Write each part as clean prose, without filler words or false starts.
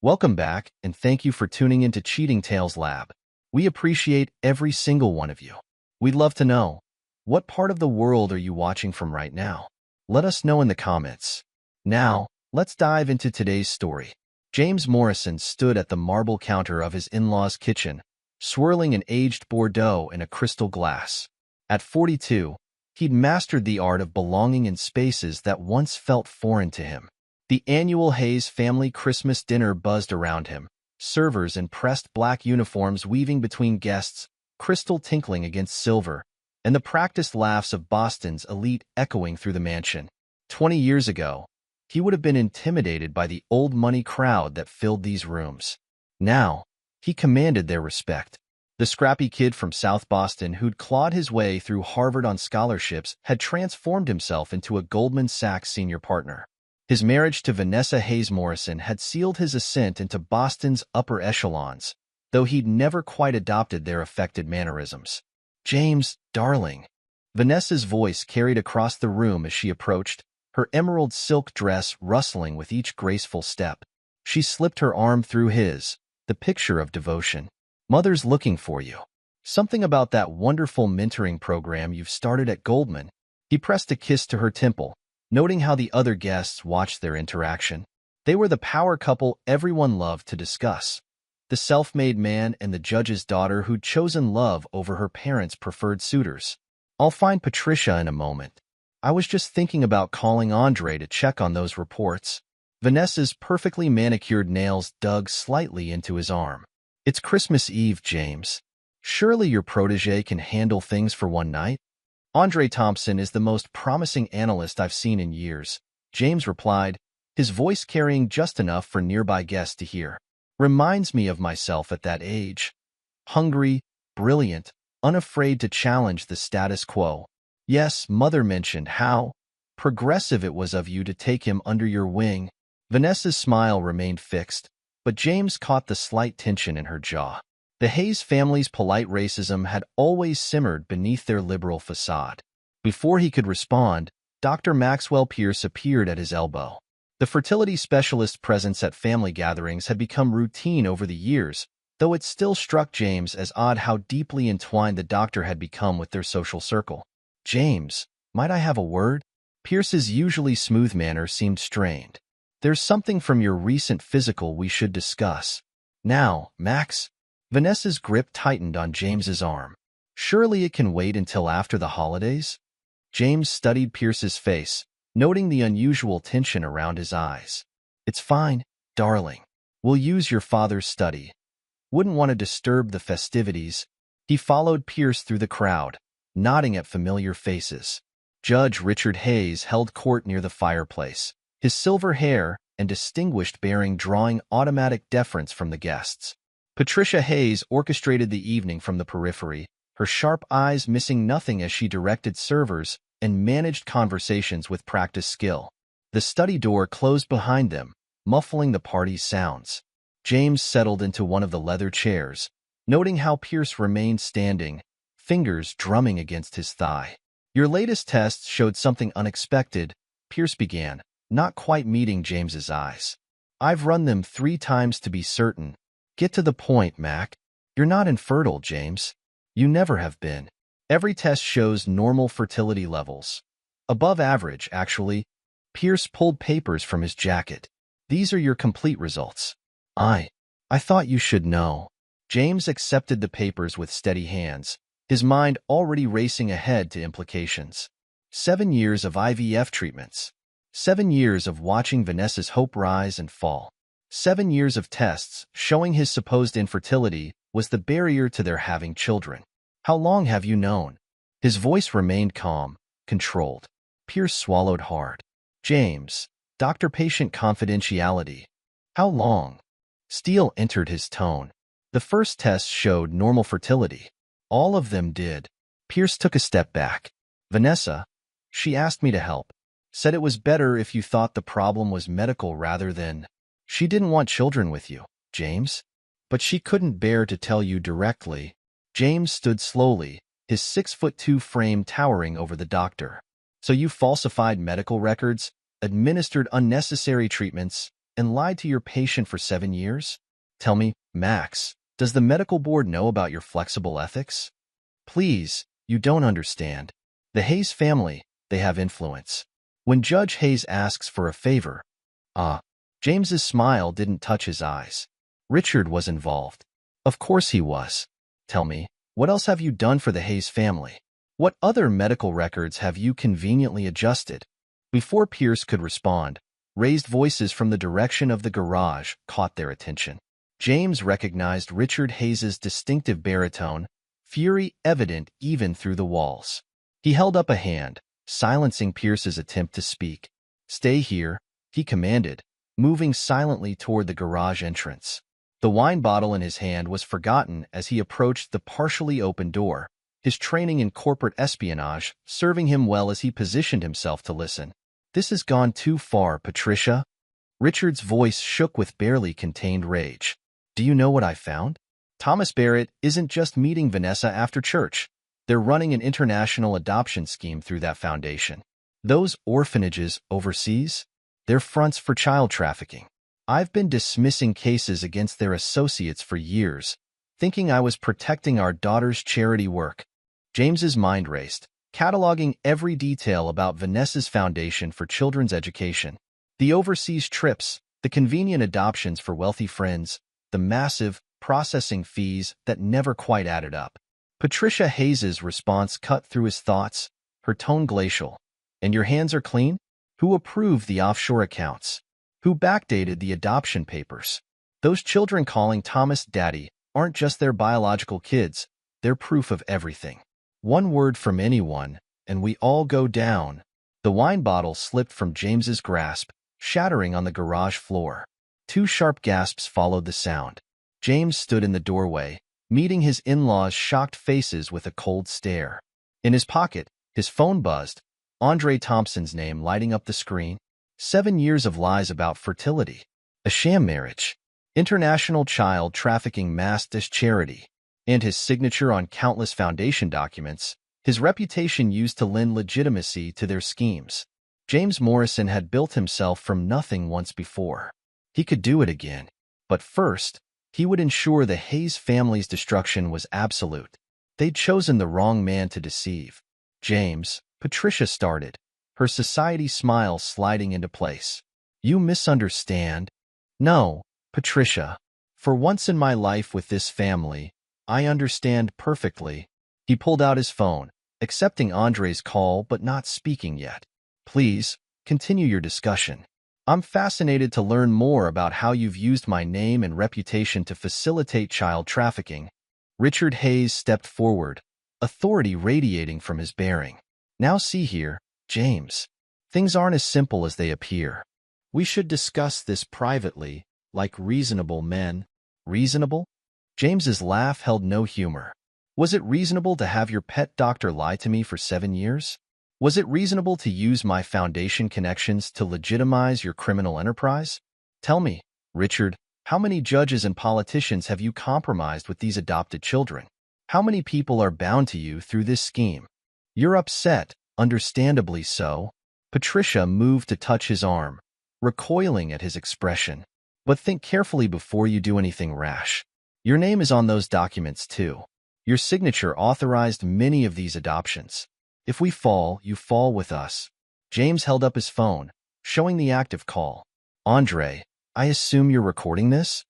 Welcome back, and thank you for tuning into Cheating Tales Lab. We appreciate every single one of you. We'd love to know, what part of the world are you watching from right now? Let us know in the comments. Now, let's dive into today's story. James Morrison stood at the marble counter of his in-law's kitchen, swirling an aged Bordeaux in a crystal glass. At 42, he'd mastered the art of belonging in spaces that once felt foreign to him. The annual Hayes family Christmas dinner buzzed around him, servers in pressed black uniforms weaving between guests, crystal tinkling against silver, and the practiced laughs of Boston's elite echoing through the mansion. 20 years ago, he would have been intimidated by the old-money crowd that filled these rooms. Now, he commanded their respect. The scrappy kid from South Boston who'd clawed his way through Harvard on scholarships had transformed himself into a Goldman Sachs senior partner. His marriage to Vanessa Hayes Morrison had sealed his ascent into Boston's upper echelons, though he'd never quite adopted their affected mannerisms. "James, darling." Vanessa's voice carried across the room as she approached, her emerald silk dress rustling with each graceful step. She slipped her arm through his, the picture of devotion. "Mother's looking for you. Something about that wonderful mentoring program you've started at Goldman." He pressed a kiss to her temple, noting how the other guests watched their interaction. They were the power couple everyone loved to discuss. The self-made man and the judge's daughter who'd chosen love over her parents' preferred suitors. "I'll find Patricia in a moment. I was just thinking about calling Andre to check on those reports." Vanessa's perfectly manicured nails dug slightly into his arm. "It's Christmas Eve, James. Surely your protege can handle things for one night?" "Andre Thompson is the most promising analyst I've seen in years," James replied, his voice carrying just enough for nearby guests to hear. "Reminds me of myself at that age. Hungry, brilliant, unafraid to challenge the status quo. Yes, Mother mentioned how progressive it was of you to take him under your wing." Vanessa's smile remained fixed, but James caught the slight tension in her jaw. The Hayes family's polite racism had always simmered beneath their liberal facade. Before he could respond, Dr. Maxwell Pierce appeared at his elbow. The fertility specialist's presence at family gatherings had become routine over the years, though it still struck James as odd how deeply entwined the doctor had become with their social circle. "James, might I have a word?" Pierce's usually smooth manner seemed strained. "There's something from your recent physical we should discuss." "Now, Max." Vanessa's grip tightened on James's arm. "Surely it can wait until after the holidays?" James studied Pierce's face, noting the unusual tension around his eyes. "It's fine, darling. We'll use your father's study. Wouldn't want to disturb the festivities." He followed Pierce through the crowd, nodding at familiar faces. Judge Richard Hayes held court near the fireplace, his silver hair and distinguished bearing drawing automatic deference from the guests. Patricia Hayes orchestrated the evening from the periphery, her sharp eyes missing nothing as she directed servers and managed conversations with practiced skill. The study door closed behind them, muffling the party's sounds. James settled into one of the leather chairs, noting how Pierce remained standing, fingers drumming against his thigh. "Your latest tests showed something unexpected," Pierce began, not quite meeting James's eyes. "I've run them 3 times to be certain." "Get to the point, Mac. You're not infertile, James. You never have been. Every test shows normal fertility levels. Above average, actually." Pierce pulled papers from his jacket. "These are your complete results." I thought you should know." James accepted the papers with steady hands, his mind already racing ahead to implications. 7 years of IVF treatments. 7 years of watching Vanessa's hope rise and fall. 7 years of tests showing his supposed infertility was the barrier to their having children. "How long have you known?" His voice remained calm, controlled. Pierce swallowed hard. "James, doctor-patient confidentiality. How long?" Steel entered his tone. "The first test showed normal fertility. All of them did." Pierce took a step back. "Vanessa, she asked me to help. Said it was better if you thought the problem was medical rather than—" "She didn't want children with you, James. But she couldn't bear to tell you directly." James stood slowly, his 6'2" frame towering over the doctor. "So you falsified medical records, administered unnecessary treatments, and lied to your patient for 7 years? Tell me, Max, does the medical board know about your flexible ethics? Please, you don't understand. The Hayes family, they have influence. When Judge Hayes asks for a favor, James's smile didn't touch his eyes. Richard was involved. Of course he was. Tell me, what else have you done for the Hayes family? What other medical records have you conveniently adjusted? Before Pierce could respond, raised voices from the direction of the garage caught their attention. James recognized Richard Hayes's distinctive baritone, fury evident even through the walls. He held up a hand, silencing Pierce's attempt to speak. "Stay here," he commanded, moving silently toward the garage entrance. The wine bottle in his hand was forgotten as he approached the partially open door, his training in corporate espionage serving him well as he positioned himself to listen. "This has gone too far, Patricia." Richard's voice shook with barely contained rage. "Do you know what I found? Thomas Barrett isn't just meeting Vanessa after church. They're running an international adoption scheme through that foundation. Those orphanages overseas, they're fronts for child trafficking. I've been dismissing cases against their associates for years, thinking I was protecting our daughter's charity work." James's mind raced, cataloging every detail about Vanessa's foundation for children's education. The overseas trips, the convenient adoptions for wealthy friends, the massive processing fees that never quite added up. Patricia Hayes's response cut through his thoughts, her tone glacial. "And your hands are clean? Who approved the offshore accounts? Who backdated the adoption papers? Those children calling Thomas daddy aren't just their biological kids, they're proof of everything. One word from anyone, and we all go down." The wine bottle slipped from James's grasp, shattering on the garage floor. 2 sharp gasps followed the sound. James stood in the doorway, meeting his in-laws' shocked faces with a cold stare. In his pocket, his phone buzzed, Andre Thompson's name lighting up the screen. 7 years of lies about fertility. A sham marriage. International child trafficking masked as charity. And his signature on countless foundation documents, his reputation used to lend legitimacy to their schemes. James Morrison had built himself from nothing once before. He could do it again. But first, he would ensure the Hayes family's destruction was absolute. They'd chosen the wrong man to deceive. "James," Patricia started, her society smile sliding into place. "You misunderstand." "No, Patricia. For once in my life with this family, I understand perfectly." He pulled out his phone, accepting Andre's call but not speaking yet. "Please, continue your discussion. I'm fascinated to learn more about how you've used my name and reputation to facilitate child trafficking." Richard Hayes stepped forward, authority radiating from his bearing. "Now see here, James. Things aren't as simple as they appear. We should discuss this privately, like reasonable men." "Reasonable?" James's laugh held no humor. "Was it reasonable to have your pet doctor lie to me for 7 years? Was it reasonable to use my foundation connections to legitimize your criminal enterprise? Tell me, Richard, how many judges and politicians have you compromised with these adopted children? How many people are bound to you through this scheme?" "You're upset, understandably so." Patricia moved to touch his arm, recoiling at his expression. "But think carefully before you do anything rash. Your name is on those documents too. Your signature authorized many of these adoptions. If we fall, you fall with us." James held up his phone, showing the active call. "Andre, I assume you're recording this?"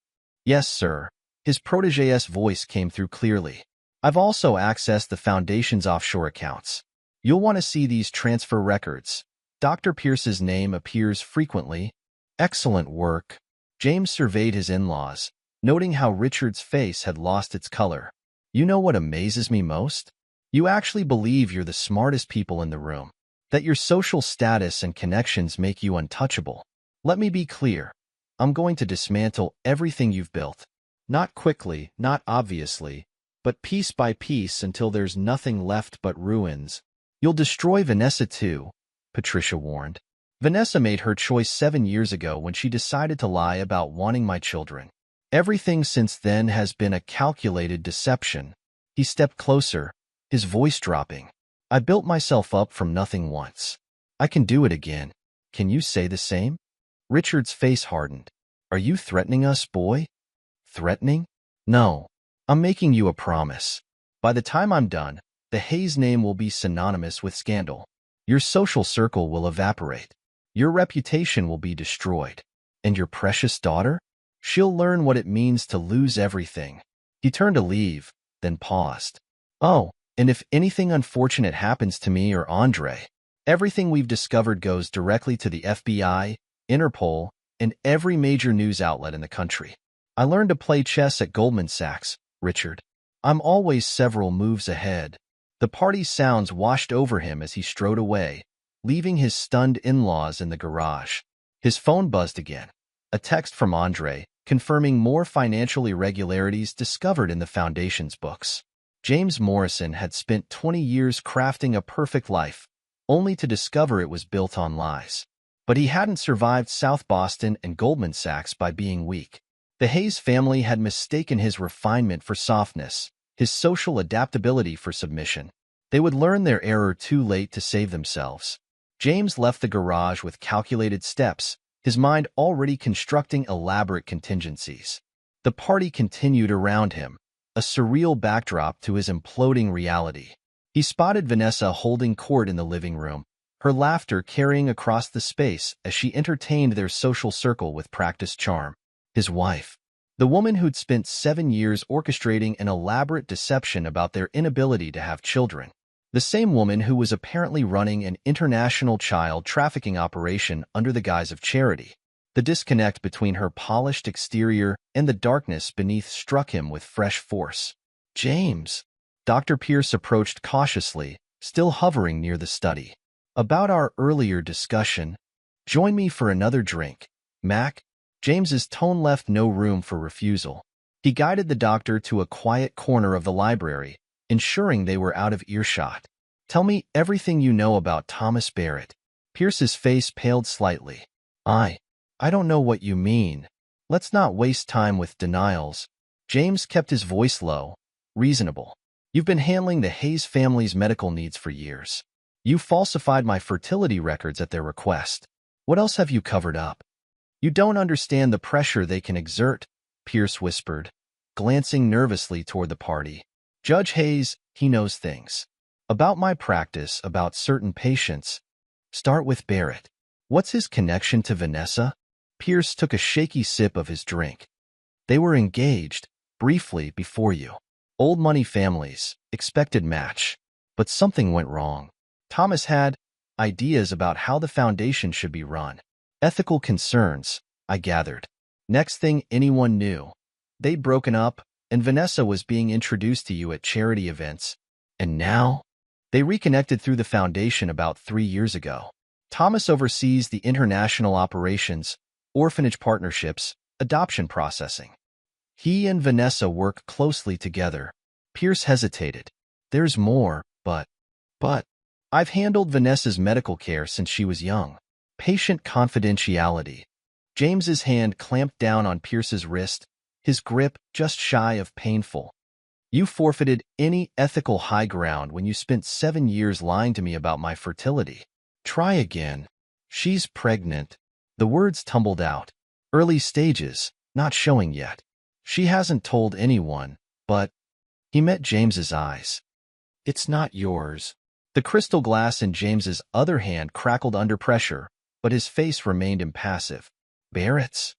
"Yes, sir." His protégé's voice came through clearly. "I've also accessed the Foundation's offshore accounts. You'll want to see these transfer records. Dr. Pierce's name appears frequently." "Excellent work." James surveyed his in-laws, noting how Richard's face had lost its color. "You know what amazes me most? You actually believe you're the smartest people in the room, that your social status and connections make you untouchable. Let me be clear. I'm going to dismantle everything you've built. Not quickly, not obviously, but piece by piece until there's nothing left but ruins." "You'll destroy Vanessa too," Patricia warned. "Vanessa made her choice 7 years ago when she decided to lie about wanting my children. Everything since then has been a calculated deception." He stepped closer, his voice dropping. "I built myself up from nothing once. I can do it again. Can you say the same?" Richard's face hardened. Are you threatening us, boy? Threatening? No. I'm making you a promise. By the time I'm done, the Hayes name will be synonymous with scandal. Your social circle will evaporate. Your reputation will be destroyed. And your precious daughter? She'll learn what it means to lose everything. He turned to leave, then paused. Oh, and if anything unfortunate happens to me or Andre, everything we've discovered goes directly to the FBI, Interpol, and every major news outlet in the country. I learned to play chess at Goldman Sachs, Richard. I'm always several moves ahead. The party's sounds washed over him as he strode away, leaving his stunned in-laws in the garage. His phone buzzed again. A text from Andre, confirming more financial irregularities discovered in the Foundation's books. James Morrison had spent 20 years crafting a perfect life, only to discover it was built on lies. But he hadn't survived South Boston and Goldman Sachs by being weak. The Hayes family had mistaken his refinement for softness, his social adaptability for submission. They would learn their error too late to save themselves. James left the garage with calculated steps, his mind already constructing elaborate contingencies. The party continued around him, a surreal backdrop to his imploding reality. He spotted Vanessa holding court in the living room, her laughter carrying across the space as she entertained their social circle with practiced charm. His wife, the woman who'd spent 7 years orchestrating an elaborate deception about their inability to have children. The same woman who was apparently running an international child trafficking operation under the guise of charity. The disconnect between her polished exterior and the darkness beneath struck him with fresh force. James. Dr. Pierce approached cautiously, still hovering near the study. About our earlier discussion. Join me for another drink, Mac. James's tone left no room for refusal. He guided the doctor to a quiet corner of the library, ensuring they were out of earshot. Tell me everything you know about Thomas Barrett. Pierce's face paled slightly. I don't know what you mean. Let's not waste time with denials. James kept his voice low, reasonable. You've been handling the Hayes family's medical needs for years. You falsified my fertility records at their request. What else have you covered up? You don't understand the pressure they can exert, Pierce whispered, glancing nervously toward the party. Judge Hayes, he knows things. About my practice, about certain patients. Start with Barrett. What's his connection to Vanessa? Pierce took a shaky sip of his drink. They were engaged, briefly, before you. Old money families, expected match. But something went wrong. Thomas had ideas about how the foundation should be run. Ethical concerns, I gathered. Next thing anyone knew, they'd broken up, and Vanessa was being introduced to you at charity events. And now? They reconnected through the foundation about 3 years ago. Thomas oversees the international operations, orphanage partnerships, adoption processing. He and Vanessa work closely together. Pierce hesitated. There's more, but I've handled Vanessa's medical care since she was young. Patient confidentiality. James's hand clamped down on Pierce's wrist, his grip just shy of painful. You forfeited any ethical high ground when you spent 7 years lying to me about my fertility. Try again. She's pregnant. The words tumbled out. Early stages, not showing yet. She hasn't told anyone, but... He met James's eyes. It's not yours. The crystal glass in James's other hand crackled under pressure, but his face remained impassive. Barrett's?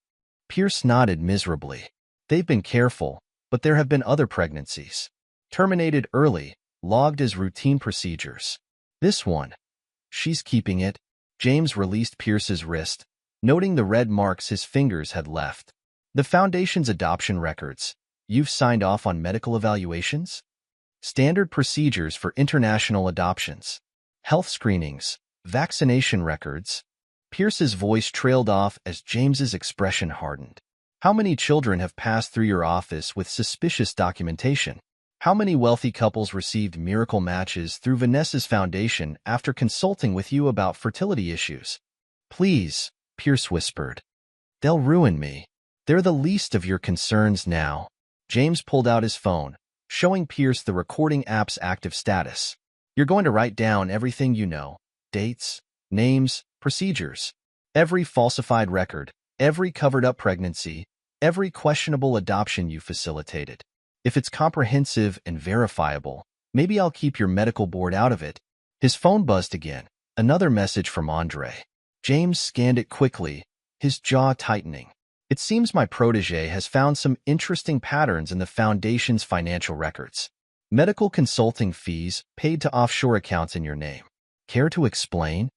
Pierce nodded miserably. They've been careful, but there have been other pregnancies. Terminated early, logged as routine procedures. This one. She's keeping it. James released Pierce's wrist, noting the red marks his fingers had left. The Foundation's adoption records. You've signed off on medical evaluations? Standard procedures for international adoptions. Health screenings. Vaccination records. Pierce's voice trailed off as James's expression hardened. How many children have passed through your office with suspicious documentation? How many wealthy couples received miracle matches through Vanessa's foundation after consulting with you about fertility issues? Please, Pierce whispered. They'll ruin me. They're the least of your concerns now. James pulled out his phone, showing Pierce the recording app's active status. You're going to write down everything you know. Dates, names, procedures. Every falsified record, every covered-up pregnancy, every questionable adoption you facilitated. If it's comprehensive and verifiable, maybe I'll keep your medical board out of it." His phone buzzed again. Another message from Andre. James scanned it quickly, his jaw tightening. "It seems my protege has found some interesting patterns in the Foundation's financial records. Medical consulting fees paid to offshore accounts in your name. Care to explain?"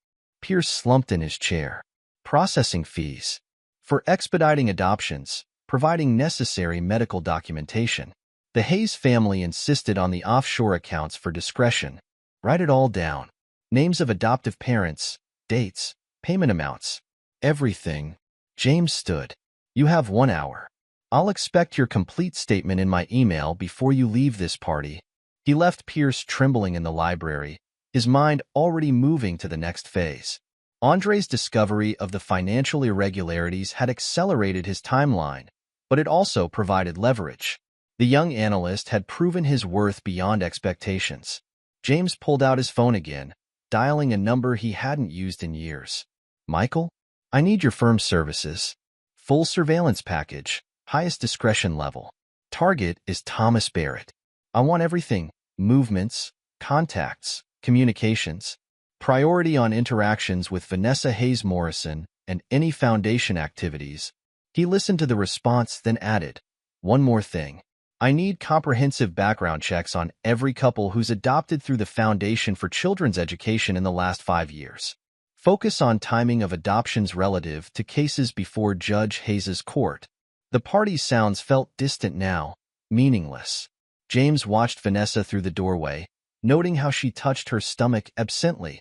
Pierce slumped in his chair. "Processing fees. For expediting adoptions, providing necessary medical documentation. The Hayes family insisted on the offshore accounts for discretion. Write it all down. Names of adoptive parents, dates, payment amounts. Everything." James stood. "You have 1 hour. I'll expect your complete statement in my email before you leave this party." He left Pierce trembling in the library, his mind already moving to the next phase. Andre's discovery of the financial irregularities had accelerated his timeline, but it also provided leverage. The young analyst had proven his worth beyond expectations. James pulled out his phone again, dialing a number he hadn't used in years. "Michael? I need your firm's services. Full surveillance package, highest discretion level. Target is Thomas Barrett. I want everything: movements, contacts, communications. Priority on interactions with Vanessa Hayes Morrison and any Foundation activities." He listened to the response, then added, "One more thing. I need comprehensive background checks on every couple who's adopted through the Foundation for Children's Education in the last 5 years. Focus on timing of adoptions relative to cases before Judge Hayes's court." The party's sounds felt distant now, meaningless. James watched Vanessa through the doorway, noting how she touched her stomach absently,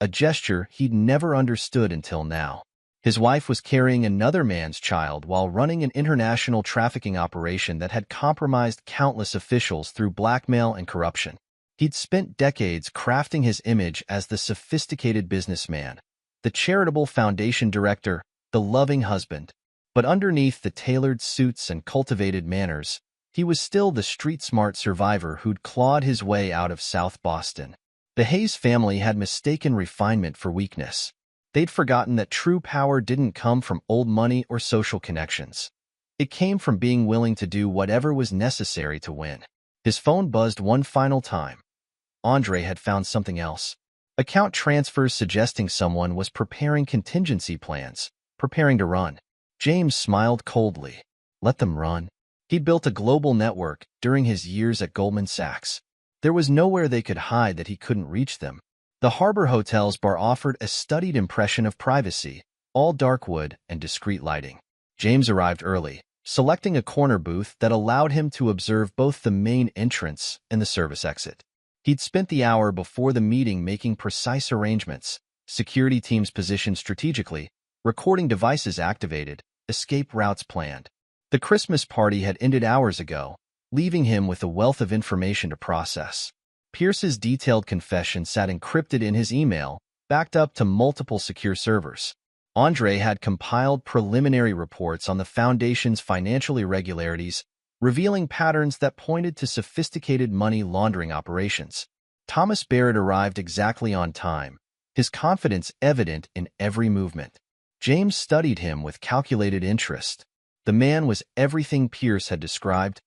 a gesture he'd never understood until now. His wife was carrying another man's child while running an international trafficking operation that had compromised countless officials through blackmail and corruption. He'd spent decades crafting his image as the sophisticated businessman, the charitable foundation director, the loving husband. But underneath the tailored suits and cultivated manners, he was still the street-smart survivor who'd clawed his way out of South Boston. The Hayes family had mistaken refinement for weakness. They'd forgotten that true power didn't come from old money or social connections. It came from being willing to do whatever was necessary to win. His phone buzzed one final time. Andre had found something else. Account transfers suggesting someone was preparing contingency plans, preparing to run. James smiled coldly. Let them run. He'd built a global network during his years at Goldman Sachs. There was nowhere they could hide that he couldn't reach them. The Harbor Hotel's bar offered a studied impression of privacy, all dark wood and discreet lighting. James arrived early, selecting a corner booth that allowed him to observe both the main entrance and the service exit. He'd spent the hour before the meeting making precise arrangements, security teams positioned strategically, recording devices activated, escape routes planned. The Christmas party had ended hours ago, leaving him with a wealth of information to process. Pierce's detailed confession sat encrypted in his email, backed up to multiple secure servers. Andre had compiled preliminary reports on the Foundation's financial irregularities, revealing patterns that pointed to sophisticated money laundering operations. Thomas Barrett arrived exactly on time, his confidence evident in every movement. James studied him with calculated interest. The man was everything Pierce had described,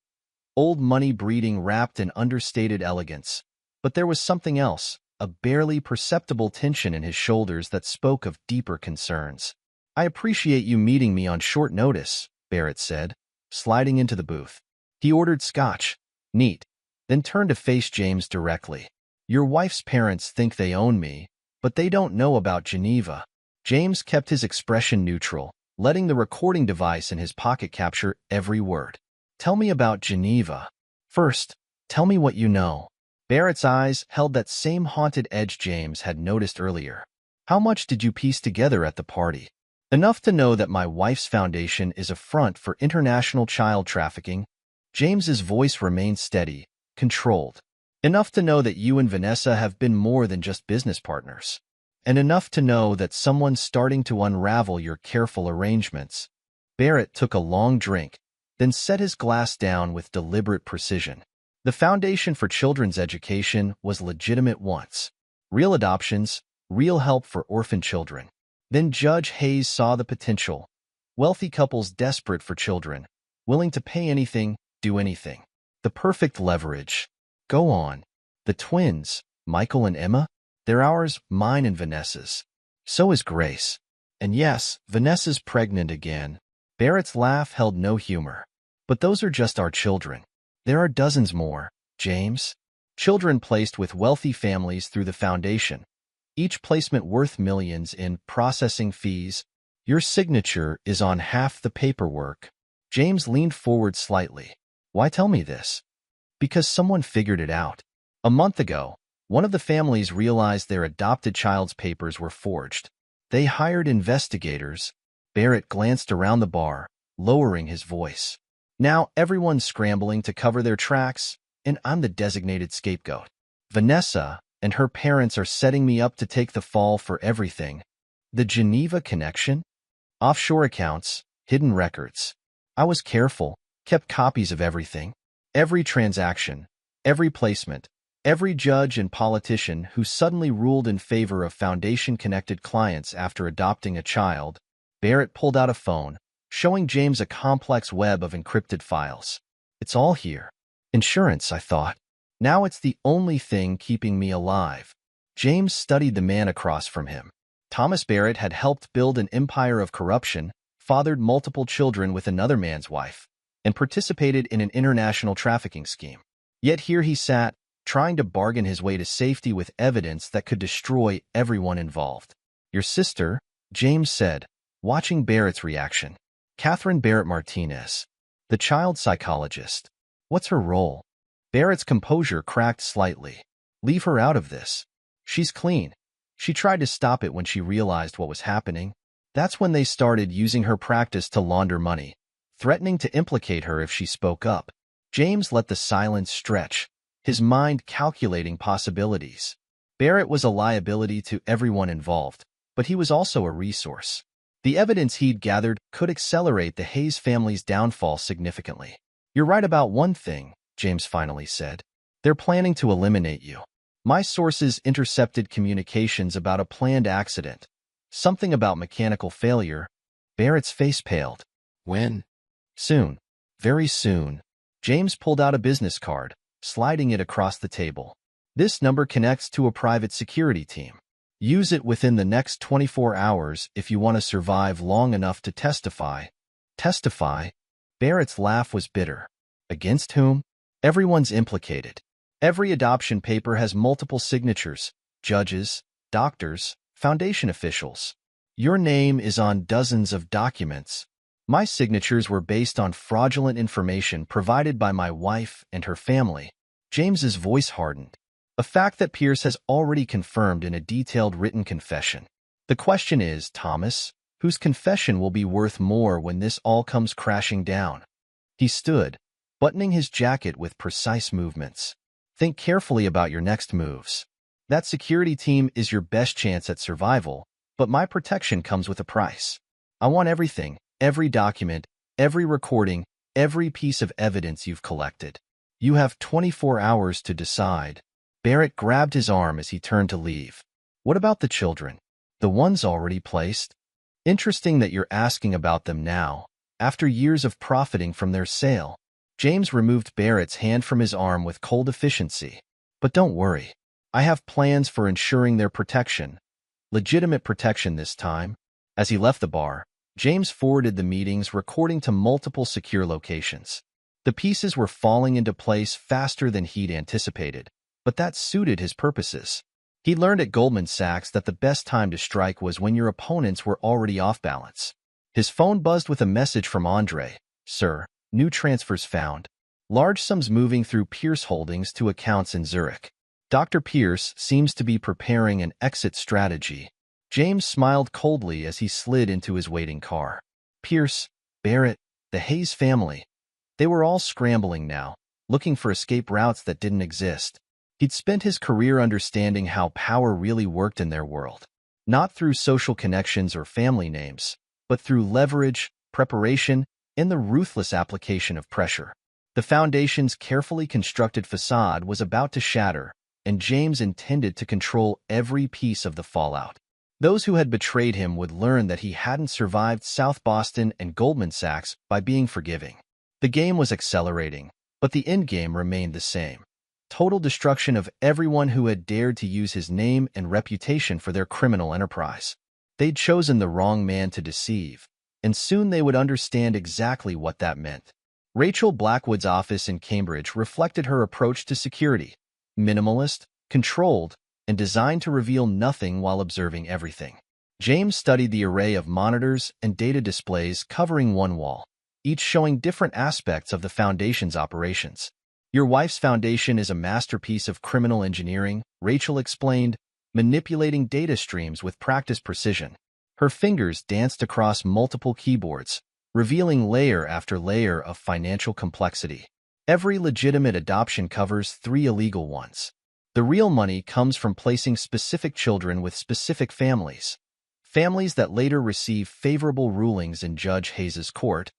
old money breeding wrapped in understated elegance. But there was something else, a barely perceptible tension in his shoulders that spoke of deeper concerns. "I appreciate you meeting me on short notice," Barrett said, sliding into the booth. He ordered scotch, neat, then turned to face James directly. "Your wife's parents think they own me, but they don't know about Geneva." James kept his expression neutral, letting the recording device in his pocket capture every word. "Tell me about Geneva. First, tell me what you know." Barrett's eyes held that same haunted edge James had noticed earlier. "How much did you piece together at the party?" "Enough to know that my wife's foundation is a front for international child trafficking." James's voice remained steady, controlled. "Enough to know that you and Vanessa have been more than just business partners. And enough to know that someone's starting to unravel your careful arrangements." Barrett took a long drink, then set his glass down with deliberate precision. The Foundation for Children's Education was legitimate once. Real adoptions, real help for orphan children. Then Judge Hayes saw the potential. Wealthy couples desperate for children, willing to pay anything, do anything. The perfect leverage. Go on. The twins, Michael and Emma, they're ours, mine and Vanessa's. So is Grace. And yes, Vanessa's pregnant again. Barrett's laugh held no humor. But those are just our children. There are dozens more, James. Children placed with wealthy families through the foundation. Each placement worth millions in processing fees. Your signature is on half the paperwork. James leaned forward slightly. Why tell me this? Because someone figured it out. A month ago, one of the families realized their adopted child's papers were forged. They hired investigators. Barrett glanced around the bar, lowering his voice. Now everyone's scrambling to cover their tracks, and I'm the designated scapegoat. Vanessa and her parents are setting me up to take the fall for everything. The Geneva connection? Offshore accounts, hidden records. I was careful, kept copies of everything. Every transaction, every placement, every judge and politician who suddenly ruled in favor of foundation-connected clients after adopting a child. Barrett pulled out a phone, showing James a complex web of encrypted files. It's all here. Insurance, I thought. Now it's the only thing keeping me alive. James studied the man across from him. Thomas Barrett had helped build an empire of corruption, fathered multiple children with another man's wife, and participated in an international trafficking scheme. Yet here he sat, trying to bargain his way to safety with evidence that could destroy everyone involved. Your sister, James said, watching Barrett's reaction. Catherine Barrett Martinez, the child psychologist. What's her role? Barrett's composure cracked slightly. Leave her out of this. She's clean. She tried to stop it when she realized what was happening. That's when they started using her practice to launder money, threatening to implicate her if she spoke up. James let the silence stretch, his mind calculating possibilities. Barrett was a liability to everyone involved, but he was also a resource. The evidence he'd gathered could accelerate the Hayes family's downfall significantly. You're right about one thing, James finally said. They're planning to eliminate you. My sources intercepted communications about a planned accident. Something about mechanical failure. Barrett's face paled. When? Soon. Very soon. James pulled out a business card, sliding it across the table. This number connects to a private security team. Use it within the next 24 hours if you want to survive long enough to testify. Testify? Barrett's laugh was bitter. Against whom? Everyone's implicated. Every adoption paper has multiple signatures, judges, doctors, foundation officials. Your name is on dozens of documents. My signatures were based on fraudulent information provided by my wife and her family. James's voice hardened, a fact that Pierce has already confirmed in a detailed written confession. The question is, Thomas, whose confession will be worth more when this all comes crashing down? He stood, buttoning his jacket with precise movements. Think carefully about your next moves. That security team is your best chance at survival, but my protection comes with a price. I want everything, every document, every recording, every piece of evidence you've collected. You have 24 hours to decide. Barrett grabbed his arm as he turned to leave. What about the children? The ones already placed? Interesting that you're asking about them now, after years of profiting from their sale. James removed Barrett's hand from his arm with cold efficiency. But don't worry. I have plans for ensuring their protection. Legitimate protection this time. As he left the bar, James forwarded the meetings recording to multiple secure locations. The pieces were falling into place faster than he'd anticipated, but that suited his purposes. He learned at Goldman Sachs that the best time to strike was when your opponents were already off balance. His phone buzzed with a message from Andre. Sir, new transfers found. Large sums moving through Pierce Holdings to accounts in Zurich. Dr. Pierce seems to be preparing an exit strategy. James smiled coldly as he slid into his waiting car. Pierce, Barrett, the Hayes family. They were all scrambling now, looking for escape routes that didn't exist. He'd spent his career understanding how power really worked in their world. Not through social connections or family names, but through leverage, preparation, and the ruthless application of pressure. The foundation's carefully constructed facade was about to shatter, and James intended to control every piece of the fallout. Those who had betrayed him would learn that he hadn't survived South Boston and Goldman Sachs by being forgiving. The game was accelerating, but the endgame remained the same. Total destruction of everyone who had dared to use his name and reputation for their criminal enterprise. They'd chosen the wrong man to deceive, and soon they would understand exactly what that meant. Rachel Blackwood's office in Cambridge reflected her approach to security: minimalist, controlled, and designed to reveal nothing while observing everything. James studied the array of monitors and data displays covering one wall, each showing different aspects of the foundation's operations. "Your wife's foundation is a masterpiece of criminal engineering," Rachel explained, manipulating data streams with practiced precision. Her fingers danced across multiple keyboards, revealing layer after layer of financial complexity. Every legitimate adoption covers 3 illegal ones. The real money comes from placing specific children with specific families. Families that later receive favorable rulings in Judge Hayes's court.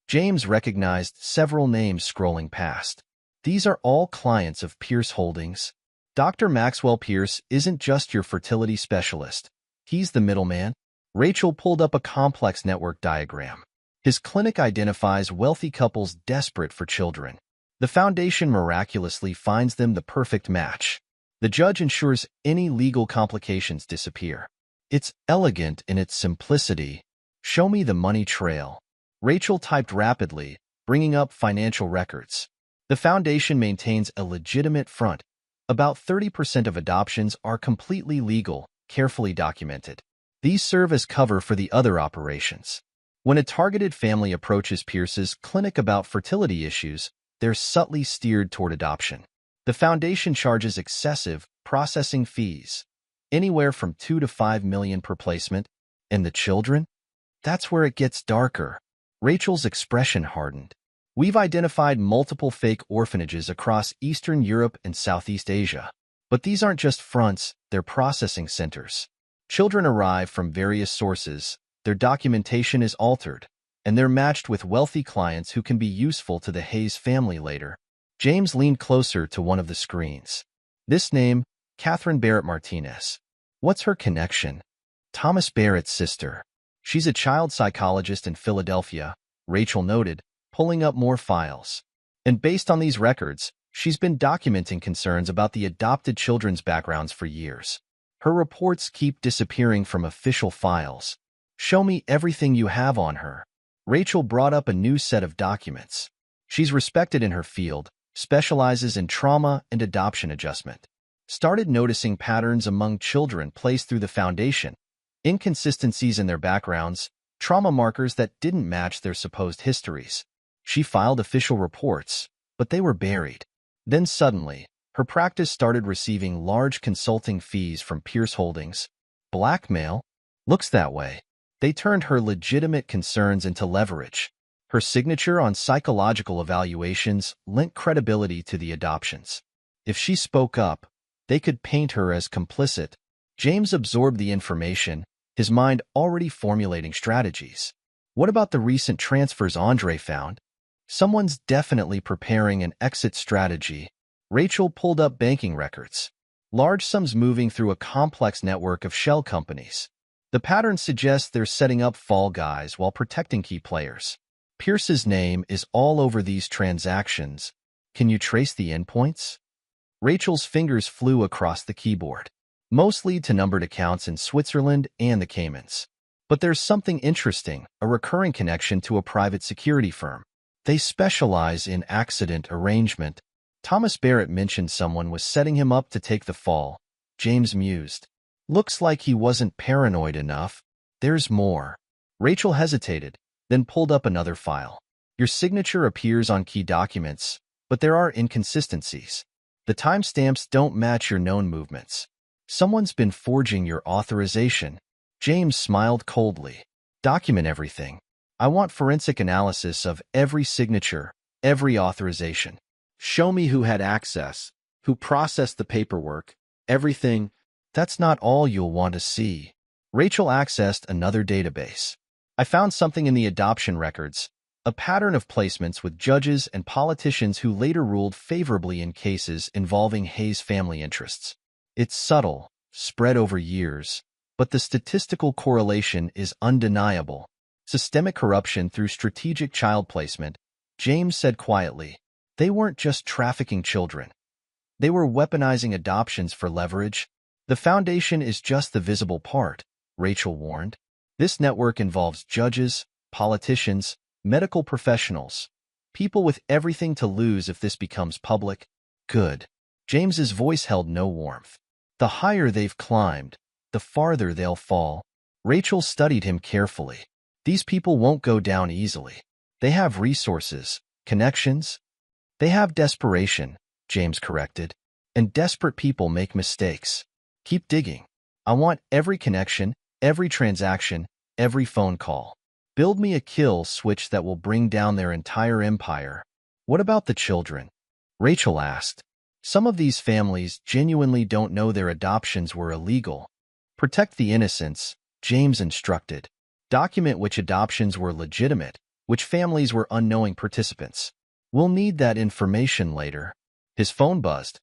James recognized several names scrolling past. These are all clients of Pierce Holdings. Dr. Maxwell Pierce isn't just your fertility specialist. He's the middleman. Rachel pulled up a complex network diagram. His clinic identifies wealthy couples desperate for children. The foundation miraculously finds them the perfect match. The judge ensures any legal complications disappear. It's elegant in its simplicity. "Show me the money trail." Rachel typed rapidly, bringing up financial records. The foundation maintains a legitimate front. About 30% of adoptions are completely legal, carefully documented. These serve as cover for the other operations. When a targeted family approaches Pierce's clinic about fertility issues, they're subtly steered toward adoption. The foundation charges excessive processing fees, anywhere from $2 to $5 million per placement. And the children? That's where it gets darker. Rachel's expression hardened. "We've identified multiple fake orphanages across Eastern Europe and Southeast Asia. But these aren't just fronts, they're processing centers. Children arrive from various sources, their documentation is altered, and they're matched with wealthy clients who can be useful to the Hayes family later." James leaned closer to one of the screens. "This name, Catherine Barrett Martinez. What's her connection?" "Thomas Barrett's sister. She's a child psychologist in Philadelphia," Rachel noted, pulling up more files. "And based on these records, she's been documenting concerns about the adopted children's backgrounds for years. Her reports keep disappearing from official files. Show me everything you have on her." Rachel brought up a new set of documents. "She's respected in her field, specializes in trauma and adoption adjustment. Started noticing patterns among children placed through the foundation, inconsistencies in their backgrounds, trauma markers that didn't match their supposed histories. She filed official reports, but they were buried. Then suddenly, her practice started receiving large consulting fees from Pierce Holdings. Blackmail? Looks that way. They turned her legitimate concerns into leverage. Her signature on psychological evaluations lent credibility to the adoptions. If she spoke up, they could paint her as complicit." James absorbed the information, his mind already formulating strategies. "What about the recent transfers Andre found? Someone's definitely preparing an exit strategy." Rachel pulled up banking records. Large sums moving through a complex network of shell companies. The pattern suggests they're setting up fall guys while protecting key players. Pierce's name is all over these transactions. Can you trace the endpoints? Rachel's fingers flew across the keyboard. Most lead to numbered accounts in Switzerland and the Caymans. But there's something interesting, a recurring connection to a private security firm. They specialize in accident arrangement. Thomas Barrett mentioned someone was setting him up to take the fall. James mused. Looks like he wasn't paranoid enough. There's more. Rachel hesitated, then pulled up another file. Your signature appears on key documents, but there are inconsistencies. The timestamps don't match your known movements. Someone's been forging your authorization. James smiled coldly. Document everything. I want forensic analysis of every signature, every authorization. Show me who had access, who processed the paperwork, everything. That's not all you'll want to see. Rachel accessed another database. I found something in the adoption records, a pattern of placements with judges and politicians who later ruled favorably in cases involving Hayes family interests. It's subtle, spread over years, but the statistical correlation is undeniable. Systemic corruption through strategic child placement, James said quietly. They weren't just trafficking children. They were weaponizing adoptions for leverage. The foundation is just the visible part, Rachel warned. This network involves judges, politicians, medical professionals, people with everything to lose if this becomes public. Good. James's voice held no warmth. The higher they've climbed, the farther they'll fall. Rachel studied him carefully. These people won't go down easily. They have resources, connections. They have desperation, James corrected. And desperate people make mistakes. Keep digging. I want every connection, every transaction, every phone call. Build me a kill switch that will bring down their entire empire. What about the children? Rachel asked. Some of these families genuinely don't know their adoptions were illegal. Protect the innocents, James instructed. Document which adoptions were legitimate, which families were unknowing participants. We'll need that information later. His phone buzzed.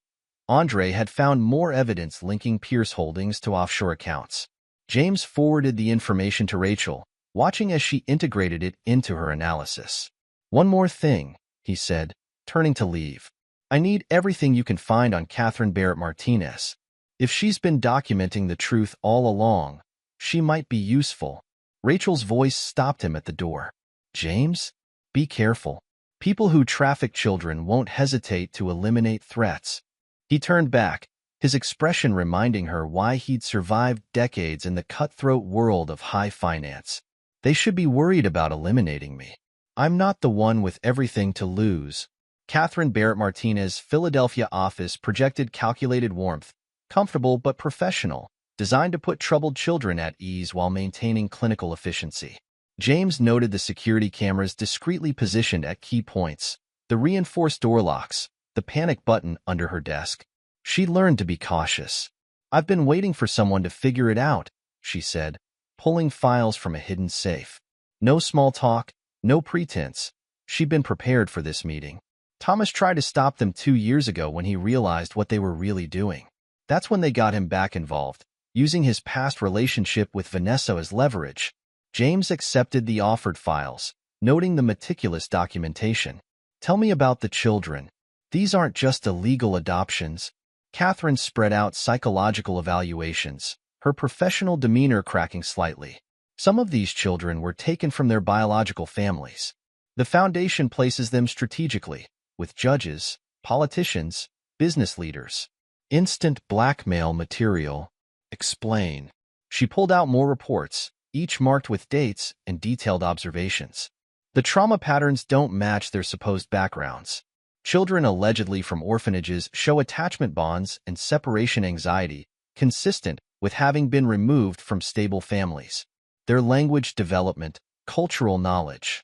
Andre had found more evidence linking Pierce Holdings to offshore accounts. James forwarded the information to Rachel, watching as she integrated it into her analysis. One more thing, he said, turning to leave. I need everything you can find on Catherine Barrett Martinez. If she's been documenting the truth all along, she might be useful. Rachel's voice stopped him at the door. James, be careful. People who traffic children won't hesitate to eliminate threats. He turned back, his expression reminding her why he'd survived decades in the cutthroat world of high finance. They should be worried about eliminating me. I'm not the one with everything to lose. Catherine Barrett Martinez's Philadelphia office projected calculated warmth, comfortable but professional, designed to put troubled children at ease while maintaining clinical efficiency. James noted the security cameras discreetly positioned at key points, the reinforced door locks, the panic button under her desk. She learned to be cautious. I've been waiting for someone to figure it out, she said, pulling files from a hidden safe. No small talk, no pretense. She'd been prepared for this meeting. Thomas tried to stop them 2 years ago when he realized what they were really doing. That's when they got him back involved, using his past relationship with Vanessa as leverage. James accepted the offered files, noting the meticulous documentation. Tell me about the children. These aren't just illegal adoptions. Catherine spread out psychological evaluations, her professional demeanor cracking slightly. Some of these children were taken from their biological families. The foundation places them strategically, with judges, politicians, business leaders. Instant blackmail material. Explain. She pulled out more reports, each marked with dates and detailed observations. The trauma patterns don't match their supposed backgrounds. Children allegedly from orphanages show attachment bonds and separation anxiety, consistent with having been removed from stable families. Their language development, cultural knowledge.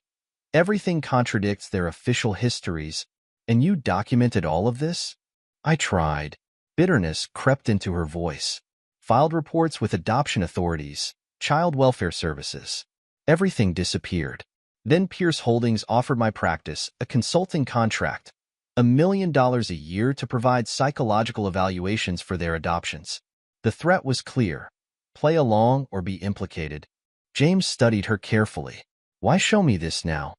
Everything contradicts their official histories, and you documented all of this? I tried. Bitterness crept into her voice. Filed reports with adoption authorities, child welfare services. Everything disappeared. Then Pierce Holdings offered my practice a consulting contract, $1 million a year to provide psychological evaluations for their adoptions. The threat was clear. Play along or be implicated. James studied her carefully. Why show me this now?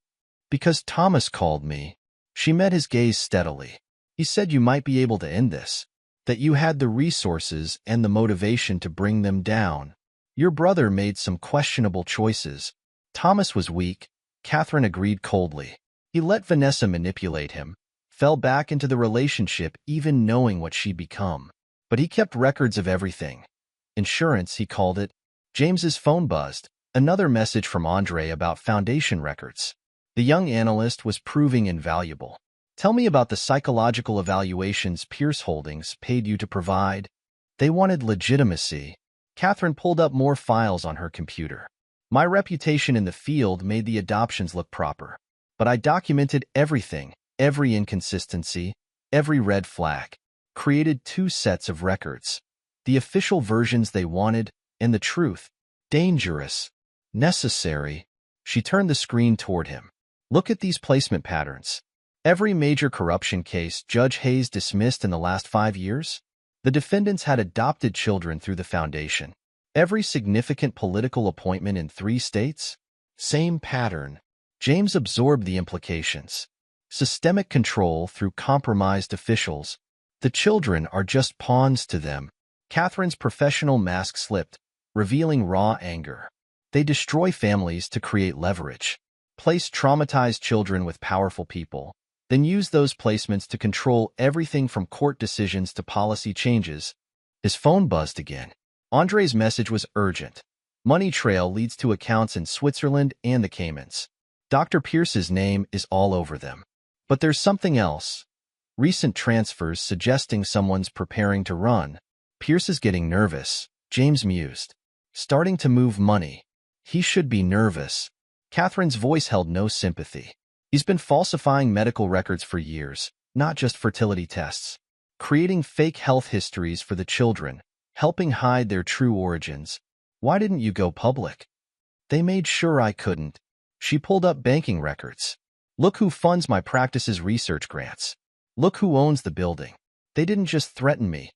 Because Thomas called me. She met his gaze steadily. He said you might be able to end this, that you had the resources and the motivation to bring them down. Your brother made some questionable choices. Thomas was weak, Catherine agreed coldly. He let Vanessa manipulate him, fell back into the relationship even knowing what she'd become. But he kept records of everything. Insurance, he called it. James's phone buzzed, another message from Andre about foundation records. The young analyst was proving invaluable. Tell me about the psychological evaluations Pierce Holdings paid you to provide. They wanted legitimacy. Catherine pulled up more files on her computer. My reputation in the field made the adoptions look proper. But I documented everything, every inconsistency, every red flag. Created 2 sets of records. The official versions they wanted, and the truth. Dangerous. Necessary. She turned the screen toward him. Look at these placement patterns. Every major corruption case Judge Hayes dismissed in the last 5 years? The defendants had adopted children through the foundation. Every significant political appointment in 3 states? Same pattern. James absorbed the implications. Systemic control through compromised officials. The children are just pawns to them. Catherine's professional mask slipped, revealing raw anger. They destroy families to create leverage. Place traumatized children with powerful people, then use those placements to control everything from court decisions to policy changes. His phone buzzed again. Andre's message was urgent. Money trail leads to accounts in Switzerland and the Caymans. Dr. Pierce's name is all over them. But there's something else. Recent transfers suggesting someone's preparing to run. Pierce is getting nervous, James mused. Starting to move money. He should be nervous. Catherine's voice held no sympathy. He's been falsifying medical records for years, not just fertility tests. Creating fake health histories for the children, helping hide their true origins. Why didn't you go public? They made sure I couldn't. She pulled up banking records. Look who funds my practice's research grants. Look who owns the building. They didn't just threaten me.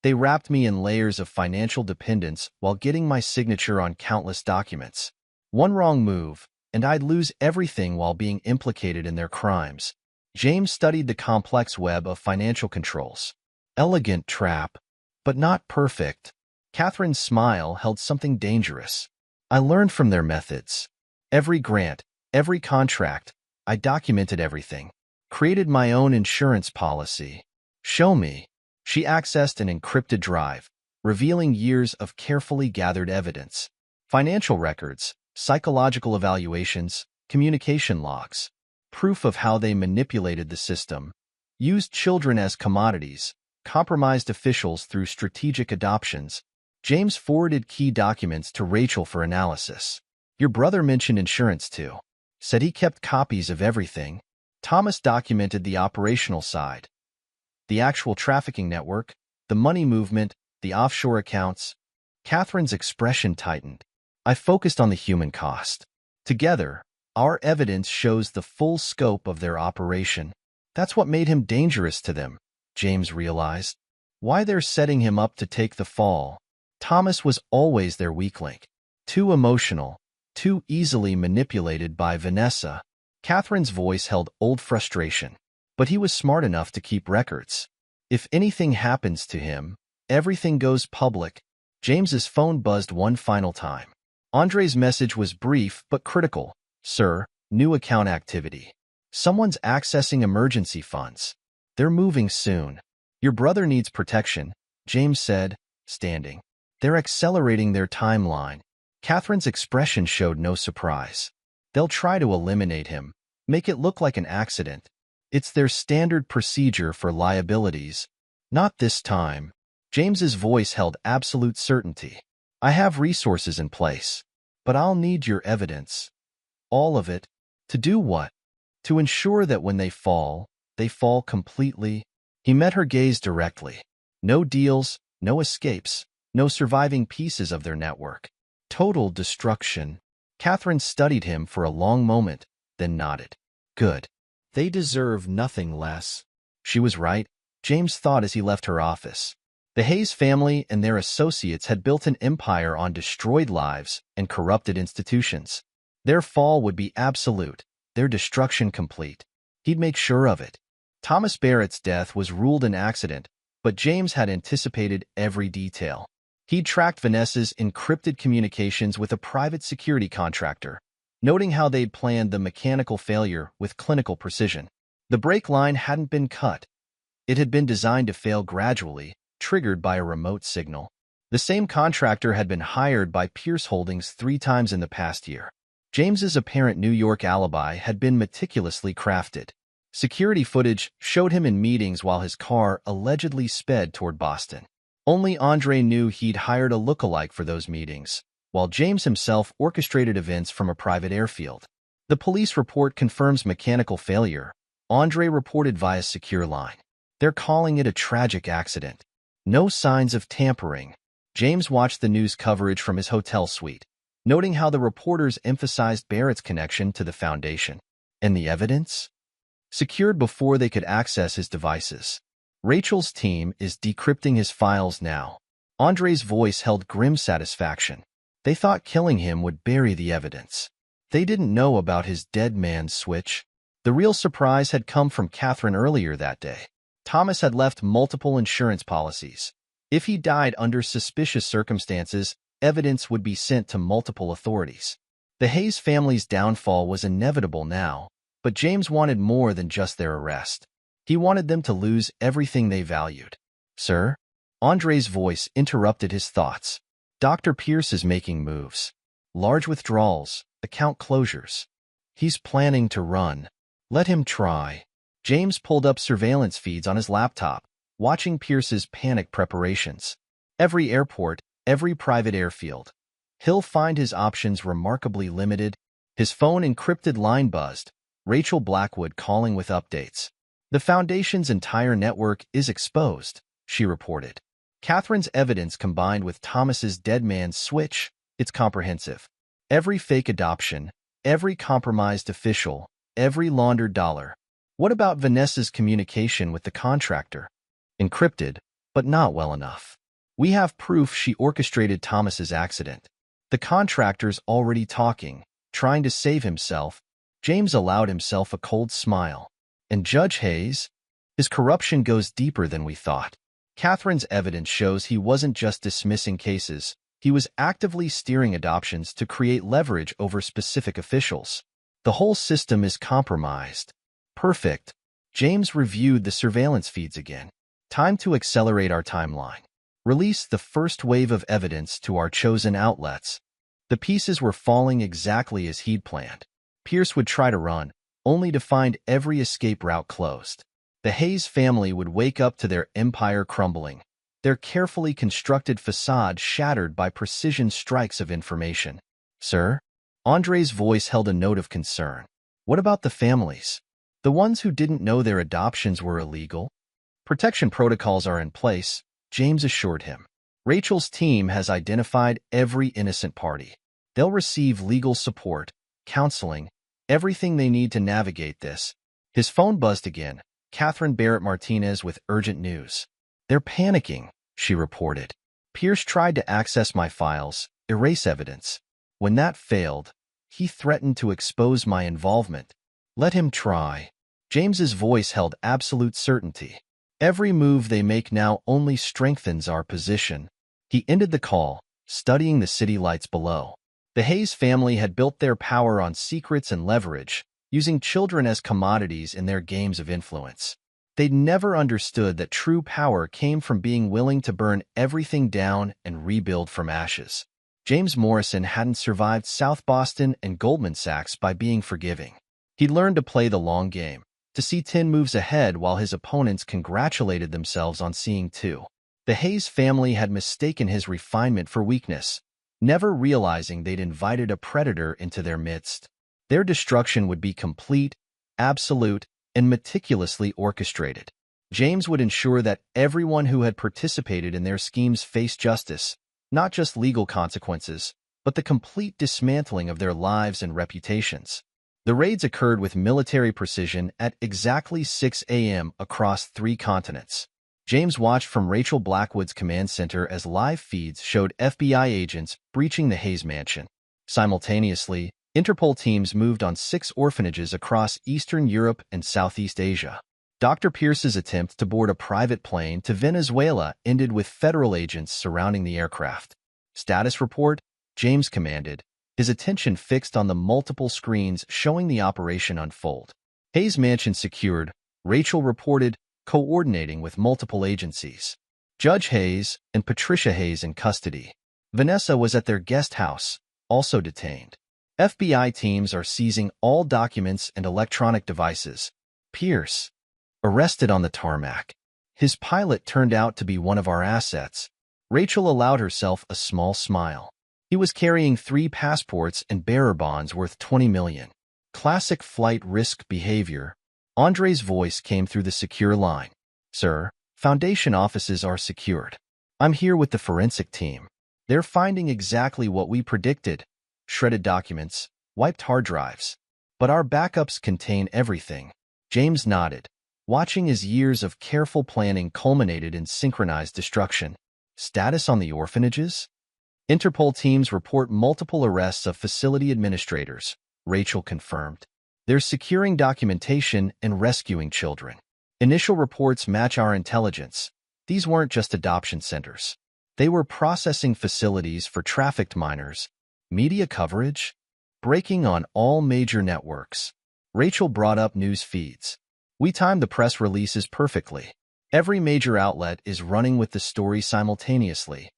They wrapped me in layers of financial dependence while getting my signature on countless documents. One wrong move, and I'd lose everything while being implicated in their crimes. James studied the complex web of financial controls. Elegant trap, but not perfect. Catherine's smile held something dangerous. I learned from their methods. Every grant, every contract, I documented everything. Created my own insurance policy. Show me. She accessed an encrypted drive, revealing years of carefully gathered evidence. Financial records, psychological evaluations, communication logs. Proof of how they manipulated the system. Used children as commodities. Compromised officials through strategic adoptions. James forwarded key documents to Rachel for analysis. Your brother mentioned insurance too. Said he kept copies of everything. Thomas documented the operational side. The actual trafficking network, the money movement, the offshore accounts. Catherine's expression tightened. I focused on the human cost. Together, our evidence shows the full scope of their operation. That's what made him dangerous to them, James realized. Why they're setting him up to take the fall. Thomas was always their weak link. Too emotional, too easily manipulated by Vanessa. Catherine's voice held old frustration. But he was smart enough to keep records. If anything happens to him, everything goes public. James's phone buzzed one final time. Andre's message was brief but critical. Sir, new account activity. Someone's accessing emergency funds. They're moving soon. Your brother needs protection, James said, standing. They're accelerating their timeline. Catherine's expression showed no surprise. They'll try to eliminate him, make it look like an accident. It's their standard procedure for liabilities. Not this time. James's voice held absolute certainty. I have resources in place, but I'll need your evidence. All of it. To do what? To ensure that when they fall completely. He met her gaze directly. No deals, no escapes, no surviving pieces of their network. Total destruction. Catherine studied him for a long moment, then nodded. Good. They deserve nothing less. She was right, James thought as he left her office. The Hayes family and their associates had built an empire on destroyed lives and corrupted institutions. Their fall would be absolute, their destruction complete. He'd make sure of it. Thomas Barrett's death was ruled an accident, but James had anticipated every detail. He'd tracked Vanessa's encrypted communications with a private security contractor, noting how they'd planned the mechanical failure with clinical precision. The brake line hadn't been cut. It had been designed to fail gradually, triggered by a remote signal. The same contractor had been hired by Pierce Holdings 3 times in the past year. James's apparent New York alibi had been meticulously crafted. Security footage showed him in meetings while his car allegedly sped toward Boston. Only Andre knew he'd hired a lookalike for those meetings, while James himself orchestrated events from a private airfield. The police report confirms mechanical failure. Andre reported via secure line. They're calling it a tragic accident. No signs of tampering. James watched the news coverage from his hotel suite, noting how the reporters emphasized Barrett's connection to the foundation. And the evidence? Secured before they could access his devices. Rachel's team is decrypting his files now. Andre's voice held grim satisfaction. They thought killing him would bury the evidence. They didn't know about his dead man's switch. The real surprise had come from Catherine earlier that day. Thomas had left multiple insurance policies. If he died under suspicious circumstances, evidence would be sent to multiple authorities. The Hayes family's downfall was inevitable now, but James wanted more than just their arrest. He wanted them to lose everything they valued. Sir? Andre's voice interrupted his thoughts. Dr. Pierce is making moves. Large withdrawals, account closures. He's planning to run. Let him try. James pulled up surveillance feeds on his laptop, watching Pierce's panic preparations. Every airport, every private airfield. He'll find his options remarkably limited. His phone encrypted line buzzed, Rachel Blackwood calling with updates. The Foundation's entire network is exposed, she reported. Catherine's evidence combined with Thomas's dead man's switch, it's comprehensive. Every fake adoption, every compromised official, every laundered dollar. What about Vanessa's communication with the contractor? Encrypted, but not well enough. We have proof she orchestrated Thomas's accident. The contractor's already talking, trying to save himself. James allowed himself a cold smile. And Judge Hayes? His corruption goes deeper than we thought. Catherine's evidence shows he wasn't just dismissing cases. He was actively steering adoptions to create leverage over specific officials. The whole system is compromised. Perfect. James reviewed the surveillance feeds again. Time to accelerate our timeline. Release the first wave of evidence to our chosen outlets. The pieces were falling exactly as he'd planned. Pierce would try to run, only to find every escape route closed. The Hayes family would wake up to their empire crumbling, their carefully constructed facade shattered by precision strikes of information. Sir? Andre's voice held a note of concern. What about the families? The ones who didn't know their adoptions were illegal? Protection protocols are in place, James assured him. Rachel's team has identified every innocent party. They'll receive legal support, counseling, everything they need to navigate this. His phone buzzed again. Catherine Barrett Martinez with urgent news. They're panicking, she reported. Pierce tried to access my files, erase evidence. When that failed, he threatened to expose my involvement. Let him try. James's voice held absolute certainty. Every move they make now only strengthens our position. He ended the call, studying the city lights below. The Hayes family had built their power on secrets and leverage, using children as commodities in their games of influence. They'd never understood that true power came from being willing to burn everything down and rebuild from ashes. James Morrison hadn't survived South Boston and Goldman Sachs by being forgiving. He'd learned to play the long game, to see 10 moves ahead while his opponents congratulated themselves on seeing 2. The Hayes family had mistaken his refinement for weakness, never realizing they'd invited a predator into their midst. Their destruction would be complete, absolute, and meticulously orchestrated. James would ensure that everyone who had participated in their schemes faced justice, not just legal consequences, but the complete dismantling of their lives and reputations. The raids occurred with military precision at exactly 6 a.m. across 3 continents. James watched from Rachel Blackwood's command center as live feeds showed FBI agents breaching the Hayes mansion. Simultaneously, Interpol teams moved on 6 orphanages across Eastern Europe and Southeast Asia. Dr. Pierce's attempt to board a private plane to Venezuela ended with federal agents surrounding the aircraft. Status report, James commanded, his attention fixed on the multiple screens showing the operation unfold. Hayes Mansion secured, Rachel reported, coordinating with multiple agencies. Judge Hayes and Patricia Hayes in custody. Vanessa was at their guest house, also detained. FBI teams are seizing all documents and electronic devices. Pierce, arrested on the tarmac. His pilot turned out to be one of our assets. Rachel allowed herself a small smile. He was carrying 3 passports and bearer bonds worth $20 million. Classic flight risk behavior. Andre's voice came through the secure line. Sir, Foundation offices are secured. I'm here with the forensic team. They're finding exactly what we predicted. Shredded documents, wiped hard drives. But our backups contain everything. James nodded, watching as years of careful planning culminated in synchronized destruction. Status on the orphanages? Interpol teams report multiple arrests of facility administrators, Rachel confirmed. They're securing documentation and rescuing children. Initial reports match our intelligence. These weren't just adoption centers. They were processing facilities for trafficked minors. Media coverage? Breaking on all major networks. Rachel brought up news feeds. We timed the press releases perfectly. Every major outlet is running with the story simultaneously.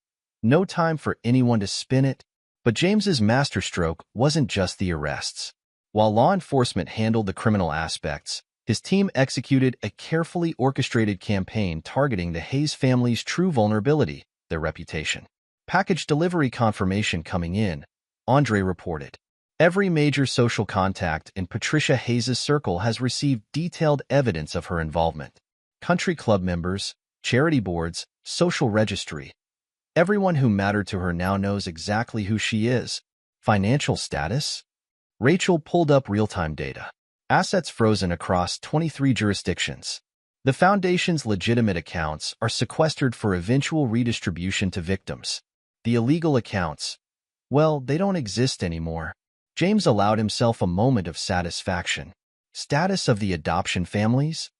No time for anyone to spin it. But James's masterstroke wasn't just the arrests. While law enforcement handled the criminal aspects, his team executed a carefully orchestrated campaign targeting the Hayes family's true vulnerability, their reputation. Package delivery confirmation coming in, Andre reported. Every major social contact in Patricia Hayes' circle has received detailed evidence of her involvement. Country club members, charity boards, social registry. Everyone who mattered to her now knows exactly who she is. Financial status? Rachel pulled up real-time data. Assets frozen across 23 jurisdictions. The foundation's legitimate accounts are sequestered for eventual redistribution to victims. The illegal accounts, well, they don't exist anymore. James allowed himself a moment of satisfaction. Status of the adoption families?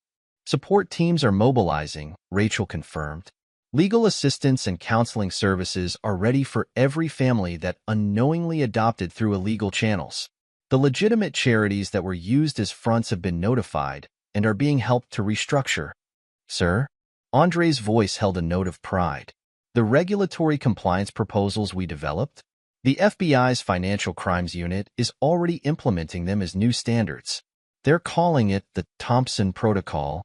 Support teams are mobilizing, Rachel confirmed. Legal assistance and counseling services are ready for every family that unknowingly adopted through illegal channels. The legitimate charities that were used as fronts have been notified and are being helped to restructure. Sir? Andre's voice held a note of pride. The regulatory compliance proposals we developed? The FBI's Financial Crimes Unit is already implementing them as new standards. They're calling it the Thompson Protocol.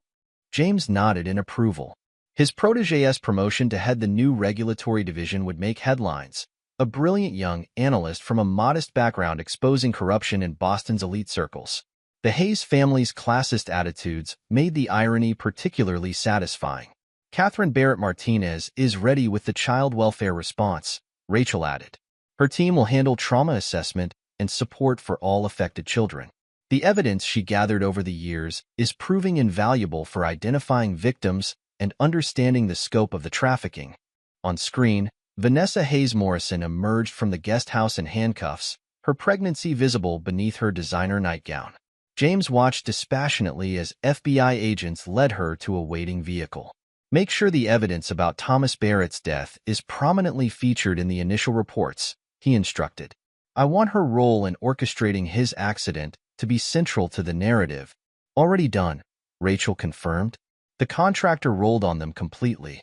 James nodded in approval. His protégé's promotion to head the new regulatory division would make headlines. A brilliant young analyst from a modest background exposing corruption in Boston's elite circles. The Hayes family's classist attitudes made the irony particularly satisfying. Catherine Barrett Martinez is ready with the child welfare response, Rachel added. Her team will handle trauma assessment and support for all affected children. The evidence she gathered over the years is proving invaluable for identifying victims and understanding the scope of the trafficking. On screen, Vanessa Hayes Morrison emerged from the guest house in handcuffs, her pregnancy visible beneath her designer nightgown. James watched dispassionately as FBI agents led her to a waiting vehicle. Make sure the evidence about Thomas Barrett's death is prominently featured in the initial reports, he instructed. I want her role in orchestrating his accident to be central to the narrative. Already done, Rachel confirmed. The contractor rolled on them completely.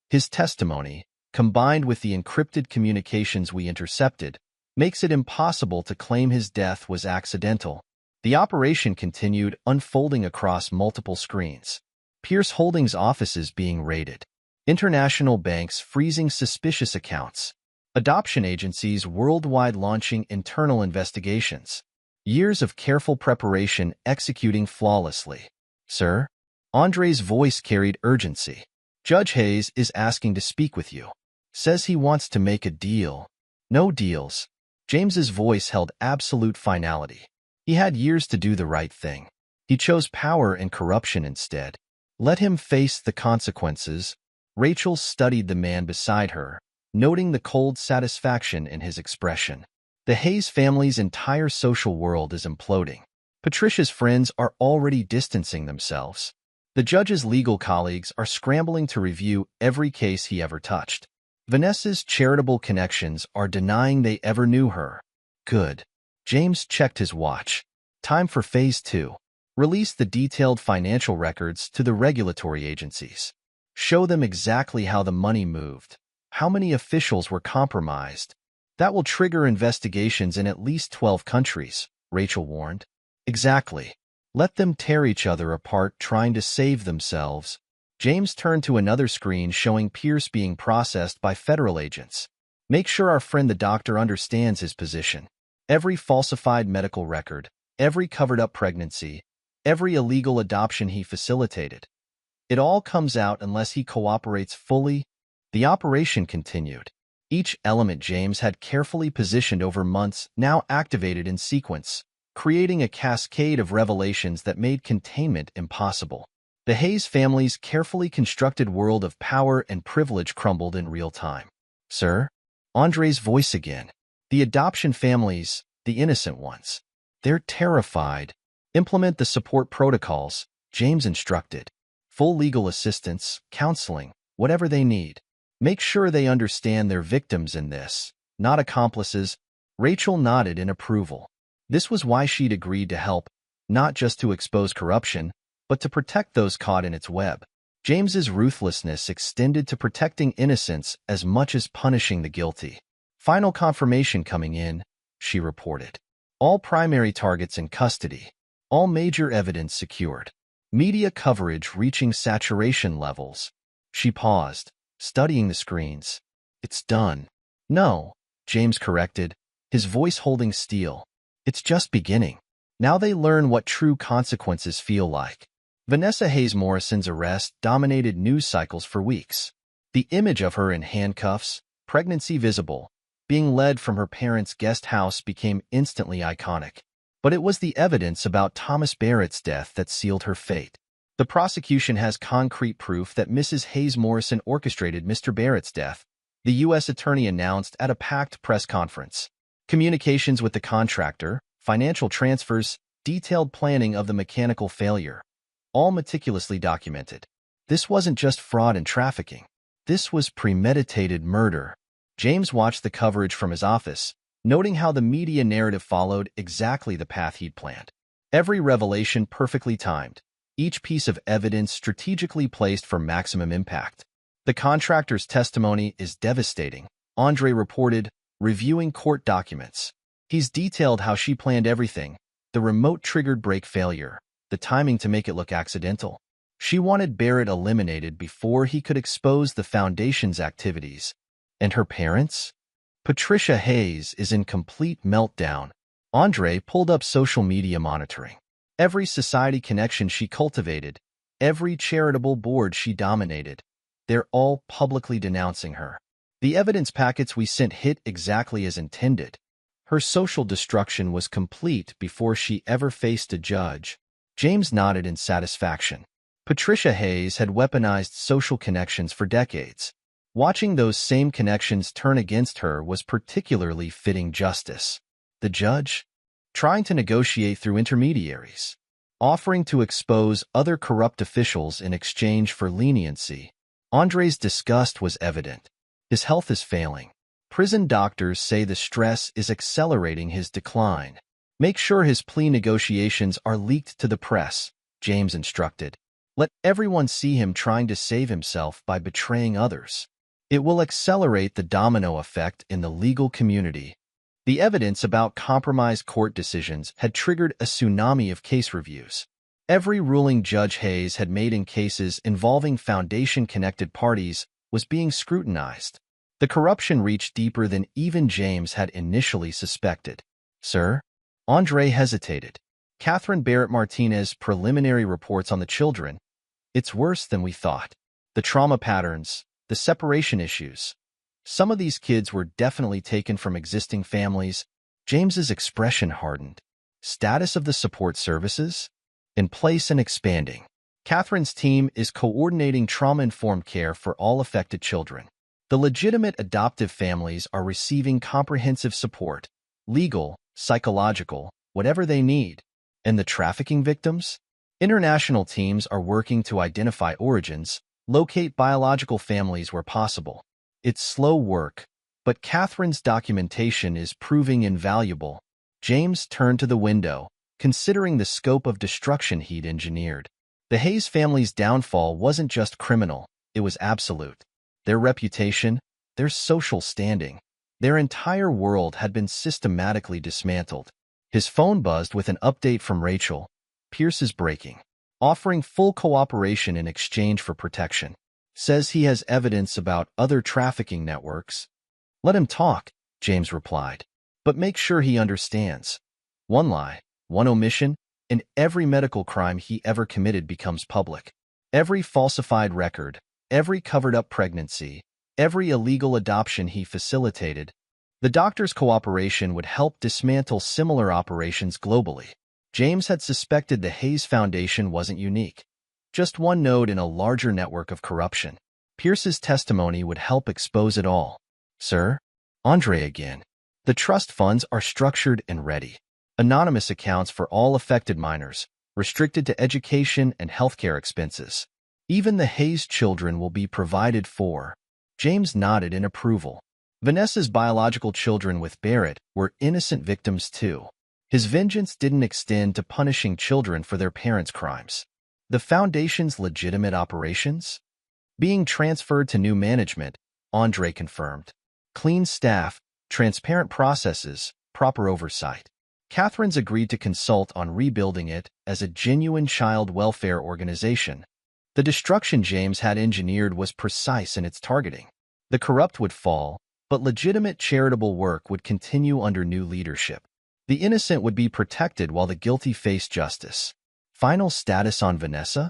His testimony, combined with the encrypted communications we intercepted, makes it impossible to claim his death was accidental. The operation continued, unfolding across multiple screens. Pierce Holdings offices being raided. International banks freezing suspicious accounts. Adoption agencies worldwide launching internal investigations. Years of careful preparation executing flawlessly. Sir? Andre's voice carried urgency. Judge Hayes is asking to speak with you. Says he wants to make a deal. No deals. James's voice held absolute finality. He had years to do the right thing. He chose power and corruption instead. Let him face the consequences. Rachel studied the man beside her, noting the cold satisfaction in his expression. The Hayes family's entire social world is imploding. Patricia's friends are already distancing themselves. The judge's legal colleagues are scrambling to review every case he ever touched. Vanessa's charitable connections are denying they ever knew her. Good. James checked his watch. Time for Phase 2. Release the detailed financial records to the regulatory agencies. Show them exactly how the money moved, how many officials were compromised. That will trigger investigations in at least 12 countries, Rachel warned. Exactly. Let them tear each other apart trying to save themselves. James turned to another screen showing Pierce being processed by federal agents. Make sure our friend the doctor understands his position. Every falsified medical record, every covered-up pregnancy, every illegal adoption he facilitated. It all comes out unless he cooperates fully. The operation continued. Each element James had carefully positioned over months now activated in sequence, creating a cascade of revelations that made containment impossible. The Hayes family's carefully constructed world of power and privilege crumbled in real time. Sir? Andre's voice again. The adoption families, the innocent ones. They're terrified. Implement the support protocols, James instructed. Full legal assistance, counseling, whatever they need. Make sure they understand they're victims in this, not accomplices. Rachel nodded in approval. This was why she'd agreed to help, not just to expose corruption, but to protect those caught in its web. James's ruthlessness extended to protecting innocents as much as punishing the guilty. Final confirmation coming in, she reported. All primary targets in custody. All major evidence secured. Media coverage reaching saturation levels. She paused, studying the screens. It's done. No, James corrected, his voice holding steel. It's just beginning. Now they learn what true consequences feel like. Vanessa Hayes Morrison's arrest dominated news cycles for weeks. The image of her in handcuffs, pregnancy visible, being led from her parents' guest house became instantly iconic. But it was the evidence about Thomas Barrett's death that sealed her fate. The prosecution has concrete proof that Mrs. Hayes Morrison orchestrated Mr. Barrett's death, the U.S. attorney announced at a packed press conference. Communications with the contractor, financial transfers, detailed planning of the mechanical failure. All meticulously documented. This wasn't just fraud and trafficking. This was premeditated murder. James watched the coverage from his office, noting how the media narrative followed exactly the path he'd planned. Every revelation perfectly timed, each piece of evidence strategically placed for maximum impact. The contractor's testimony is devastating, Andre reported, reviewing court documents. He's detailed how she planned everything, the remote-triggered brake failure, the timing to make it look accidental. She wanted Barrett eliminated before he could expose the Foundation's activities. And her parents? Patricia Hayes is in complete meltdown. Andre pulled up social media monitoring. Every society connection she cultivated, every charitable board she dominated, they're all publicly denouncing her. The evidence packets we sent hit exactly as intended. Her social destruction was complete before she ever faced a judge. James nodded in satisfaction. Patricia Hayes had weaponized social connections for decades. Watching those same connections turn against her was particularly fitting justice. The judge? Trying to negotiate through intermediaries. Offering to expose other corrupt officials in exchange for leniency. Andre's disgust was evident. His health is failing. Prison doctors say the stress is accelerating his decline. Make sure his plea negotiations are leaked to the press, James instructed. Let everyone see him trying to save himself by betraying others. It will accelerate the domino effect in the legal community. The evidence about compromised court decisions had triggered a tsunami of case reviews. Every ruling Judge Hayes had made in cases involving Foundation-connected parties was being scrutinized. The corruption reached deeper than even James had initially suspected. Sir? Andre hesitated. Catherine Barrett Martinez's preliminary reports on the children. It's worse than we thought. The trauma patterns, the separation issues. Some of these kids were definitely taken from existing families. James's expression hardened. Status of the support services? In place and expanding. Catherine's team is coordinating trauma-informed care for all affected children. The legitimate adoptive families are receiving comprehensive support, legal, psychological, whatever they need. And the trafficking victims? International teams are working to identify origins, locate biological families where possible. It's slow work, but Catherine's documentation is proving invaluable. James turned to the window, considering the scope of destruction he'd engineered. The Hayes family's downfall wasn't just criminal, it was absolute. Their reputation, their social standing, their entire world had been systematically dismantled. His phone buzzed with an update from Rachel. Pierce is breaking, offering full cooperation in exchange for protection. Says he has evidence about other trafficking networks. Let him talk, James replied. But make sure he understands. One lie, one omission, and every medical crime he ever committed becomes public. Every falsified record, every covered-up pregnancy, every illegal adoption he facilitated. The doctor's cooperation would help dismantle similar operations globally. James had suspected the Hayes Foundation wasn't unique. just one node in a larger network of corruption. Pierce's testimony would help expose it all. Sir? Andre again. The trust funds are structured and ready. Anonymous accounts for all affected minors, restricted to education and healthcare expenses. Even the Hayes children will be provided for. James nodded in approval. Vanessa's biological children with Barrett were innocent victims too. His vengeance didn't extend to punishing children for their parents' crimes. The Foundation's legitimate operations? Being transferred to new management, Andre confirmed. Clean staff, transparent processes, proper oversight. Catherine's agreed to consult on rebuilding it as a genuine child welfare organization. The destruction James had engineered was precise in its targeting. The corrupt would fall, but legitimate charitable work would continue under new leadership. The innocent would be protected while the guilty faced justice. Final status on Vanessa?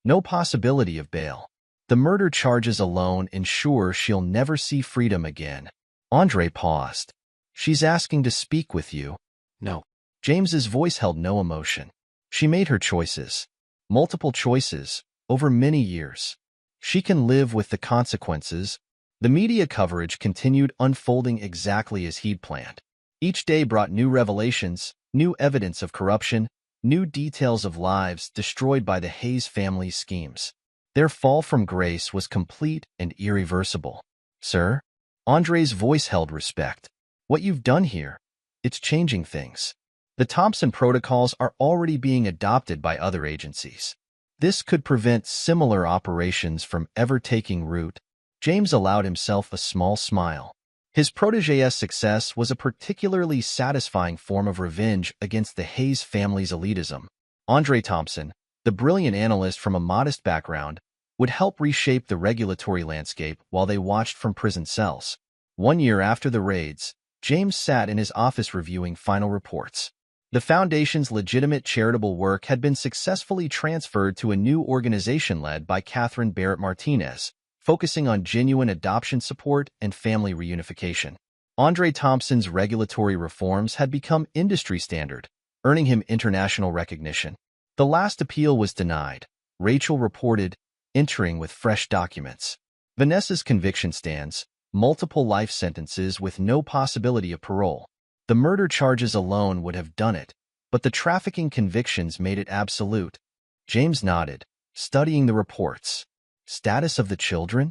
No possibility of bail. The murder charges alone ensure she'll never see freedom again. Andre paused. She's asking to speak with you. No. James's voice held no emotion. She made her choices. Multiple choices, over many years. She can live with the consequences. The media coverage continued unfolding exactly as he'd planned. Each day brought new revelations, new evidence of corruption, new details of lives destroyed by the Hayes family's schemes. Their fall from grace was complete and irreversible. Sir? Andre's voice held respect. What you've done here, it's changing things. The Thompson protocols are already being adopted by other agencies. This could prevent similar operations from ever taking root. James allowed himself a small smile. His protégé's success was a particularly satisfying form of revenge against the Hayes family's elitism. Andre Thompson, the brilliant analyst from a modest background, would help reshape the regulatory landscape while they watched from prison cells. 1 year after the raids, James sat in his office reviewing final reports. The Foundation's legitimate charitable work had been successfully transferred to a new organization led by Catherine Barrett Martinez, focusing on genuine adoption support and family reunification. Andre Thompson's regulatory reforms had become industry standard, earning him international recognition. The last appeal was denied, Rachel reported, entering with fresh documents. Vanessa's conviction stands, multiple life sentences with no possibility of parole. The murder charges alone would have done it, but the trafficking convictions made it absolute. James nodded, studying the reports. Status of the children?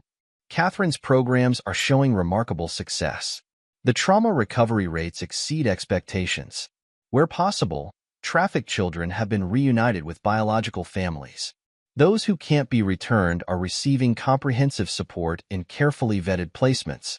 Catherine's programs are showing remarkable success. The trauma recovery rates exceed expectations. Where possible, trafficked children have been reunited with biological families. Those who can't be returned are receiving comprehensive support in carefully vetted placements.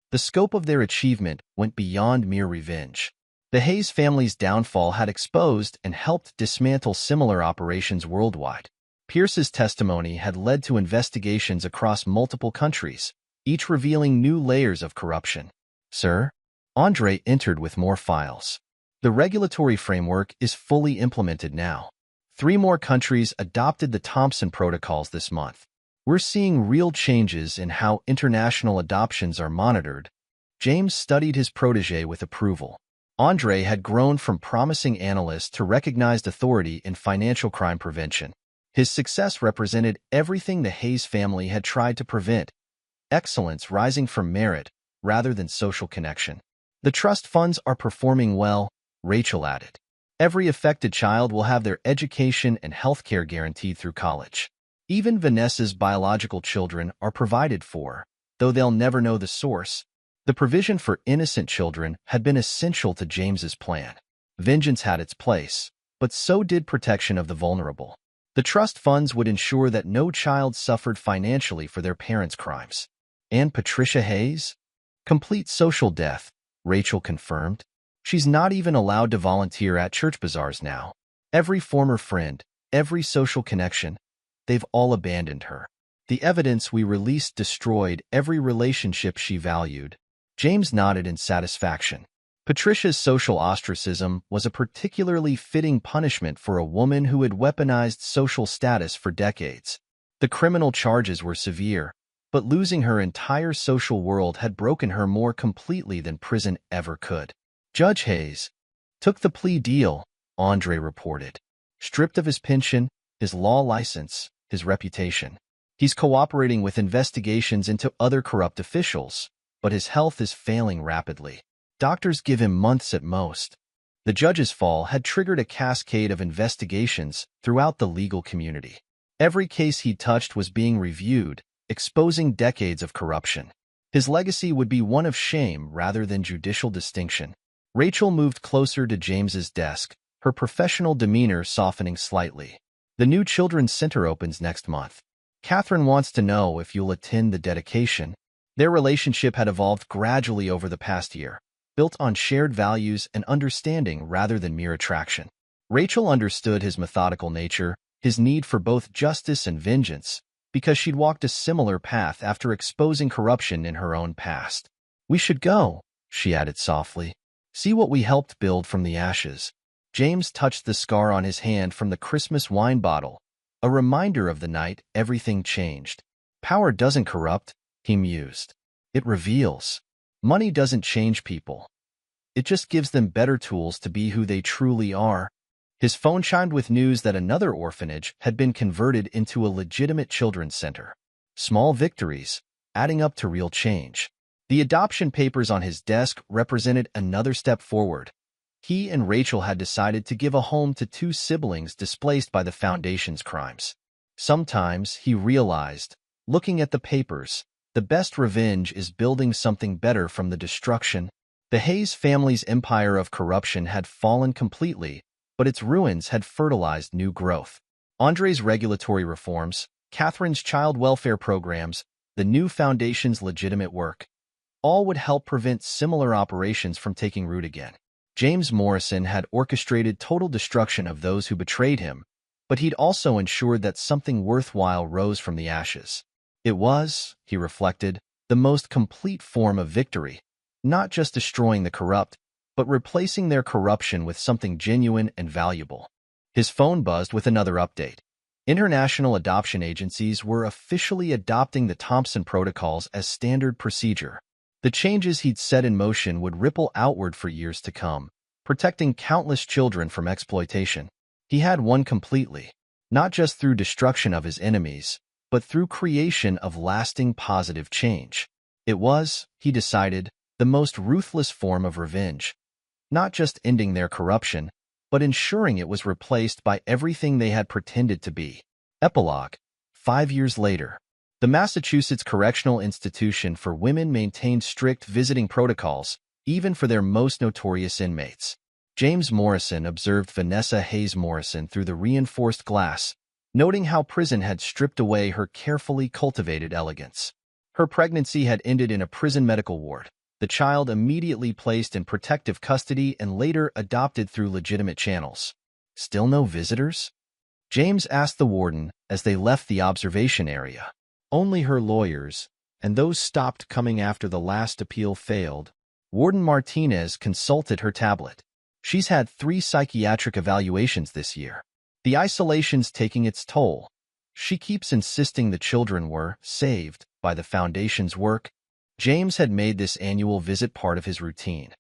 The scope of their achievement went beyond mere revenge. The Hayes family's downfall had exposed and helped dismantle similar operations worldwide. Pierce's testimony had led to investigations across multiple countries, each revealing new layers of corruption. Sir? Andre entered with more files. The regulatory framework is fully implemented now. 3 more countries adopted the Thompson protocols this month. We're seeing real changes in how international adoptions are monitored. James studied his protégé with approval. Andre had grown from promising analyst to recognized authority in financial crime prevention. His success represented everything the Hayes family had tried to prevent, excellence rising from merit rather than social connection. The trust funds are performing well, Rachel added. Every affected child will have their education and health care guaranteed through college. Even Vanessa's biological children are provided for, though they'll never know the source. The provision for innocent children had been essential to James's plan. Vengeance had its place, but so did protection of the vulnerable. The trust funds would ensure that no child suffered financially for their parents' crimes. And Patricia Hayes? Complete social death, Rachel confirmed. She's not even allowed to volunteer at church bazaars now. Every former friend, every social connection, they've all abandoned her. The evidence we released destroyed every relationship she valued. James nodded in satisfaction. Patricia's social ostracism was a particularly fitting punishment for a woman who had weaponized social status for decades. The criminal charges were severe, but losing her entire social world had broken her more completely than prison ever could. Judge Hayes took the plea deal, Andre reported. Stripped of his pension, his law license, his reputation. He's cooperating with investigations into other corrupt officials, but his health is failing rapidly. Doctors give him months at most. The judge's fall had triggered a cascade of investigations throughout the legal community. Every case he touched was being reviewed, exposing decades of corruption. His legacy would be one of shame rather than judicial distinction. Rachel moved closer to James's desk, her professional demeanor softening slightly. The new Children's Center opens next month. Catherine wants to know if you'll attend the dedication. Their relationship had evolved gradually over the past year, built on shared values and understanding rather than mere attraction. Rachel understood his methodical nature, his need for both justice and vengeance, because she'd walked a similar path after exposing corruption in her own past. "We should go," she added softly. "See what we helped build from the ashes." James touched the scar on his hand from the Christmas wine bottle, a reminder of the night everything changed. "Power doesn't corrupt," he mused. "It reveals. Money doesn't change people. It just gives them better tools to be who they truly are." His phone chimed with news that another orphanage had been converted into a legitimate children's center. Small victories, adding up to real change. The adoption papers on his desk represented another step forward. He and Rachel had decided to give a home to two siblings displaced by the Foundation's crimes. Sometimes, he realized, looking at the papers, the best revenge is building something better from the destruction. The Hayes family's empire of corruption had fallen completely, but its ruins had fertilized new growth. Andre's regulatory reforms, Catherine's child welfare programs, the new Foundation's legitimate work, all would help prevent similar operations from taking root again. James Morrison had orchestrated total destruction of those who betrayed him, but he'd also ensured that something worthwhile rose from the ashes. It was, he reflected, the most complete form of victory, not just destroying the corrupt, but replacing their corruption with something genuine and valuable. His phone buzzed with another update. International adoption agencies were officially adopting the Thompson protocols as standard procedure. The changes he'd set in motion would ripple outward for years to come, protecting countless children from exploitation. He had won completely, not just through destruction of his enemies, but through creation of lasting positive change. It was, he decided, the most ruthless form of revenge, not just ending their corruption, but ensuring it was replaced by everything they had pretended to be. Epilogue. 5 years later. The Massachusetts Correctional Institution for Women maintained strict visiting protocols, even for their most notorious inmates. James Morrison observed Vanessa Hayes Morrison through the reinforced glass, noting how prison had stripped away her carefully cultivated elegance. Her pregnancy had ended in a prison medical ward, the child immediately placed in protective custody and later adopted through legitimate channels. "Still no visitors?" James asked the warden as they left the observation area. "Only her lawyers, and those stopped coming after the last appeal failed." Warden Martinez consulted her tablet. "She's had 3 psychiatric evaluations this year. The isolation's taking its toll. She keeps insisting the children were saved by the Foundation's work." James had made this annual visit part of his routine.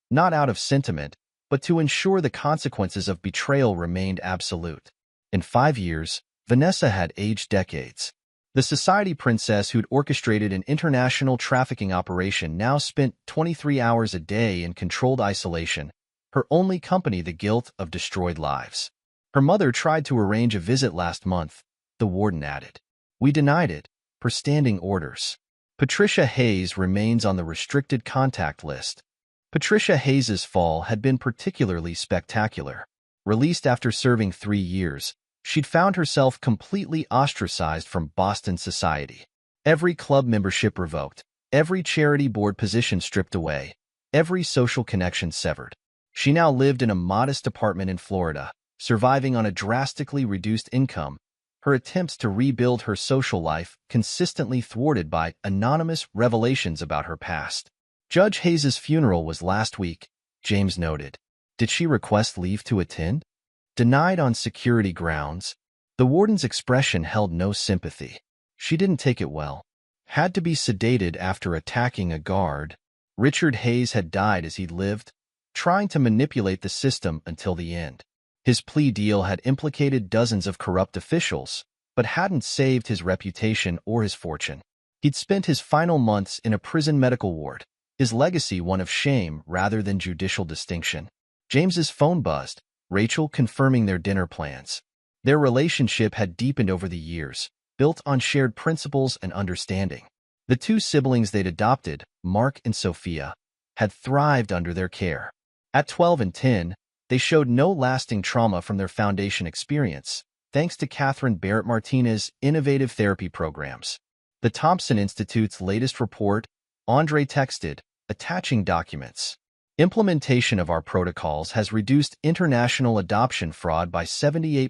Not out of sentiment, but to ensure the consequences of betrayal remained absolute. In 5 years, Vanessa had aged decades. The society princess who'd orchestrated an international trafficking operation now spent 23 hours a day in controlled isolation, her only company the guilt of destroyed lives. Her mother tried to arrange a visit last month, the warden added. "We denied it, per standing orders." Patricia Hayes remains on the restricted contact list. Patricia Hayes's fall had been particularly spectacular. Released after serving 3 years, she'd found herself completely ostracized from Boston society. Every club membership revoked, every charity board position stripped away, every social connection severed. She now lived in a modest apartment in Florida, surviving on a drastically reduced income, her attempts to rebuild her social life consistently thwarted by anonymous revelations about her past. Judge Hayes's funeral was last week, James noted. Did she request leave to attend? Denied on security grounds. The warden's expression held no sympathy. She didn't take it well. Had to be sedated after attacking a guard. Richard Hayes had died as he'd lived, trying to manipulate the system until the end. His plea deal had implicated dozens of corrupt officials, but hadn't saved his reputation or his fortune. He'd spent his final months in a prison medical ward, his legacy one of shame rather than judicial distinction. James's phone buzzed, Rachel confirming their dinner plans. Their relationship had deepened over the years, built on shared principles and understanding. The two siblings they'd adopted, Mark and Sophia, had thrived under their care. At 12 and 10, they showed no lasting trauma from their foundation experience, thanks to Catherine Barrett Martinez's innovative therapy programs. The Thompson Institute's latest report, Andre texted, attaching documents. Implementation of our protocols has reduced international adoption fraud by 78%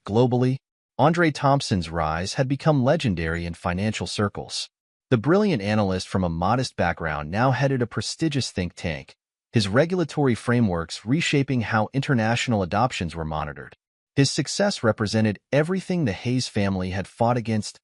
globally. Andre Thompson's rise had become legendary in financial circles. The brilliant analyst from a modest background now headed a prestigious think tank, his regulatory frameworks reshaping how international adoptions were monitored. His success represented everything the Hayes family had fought against: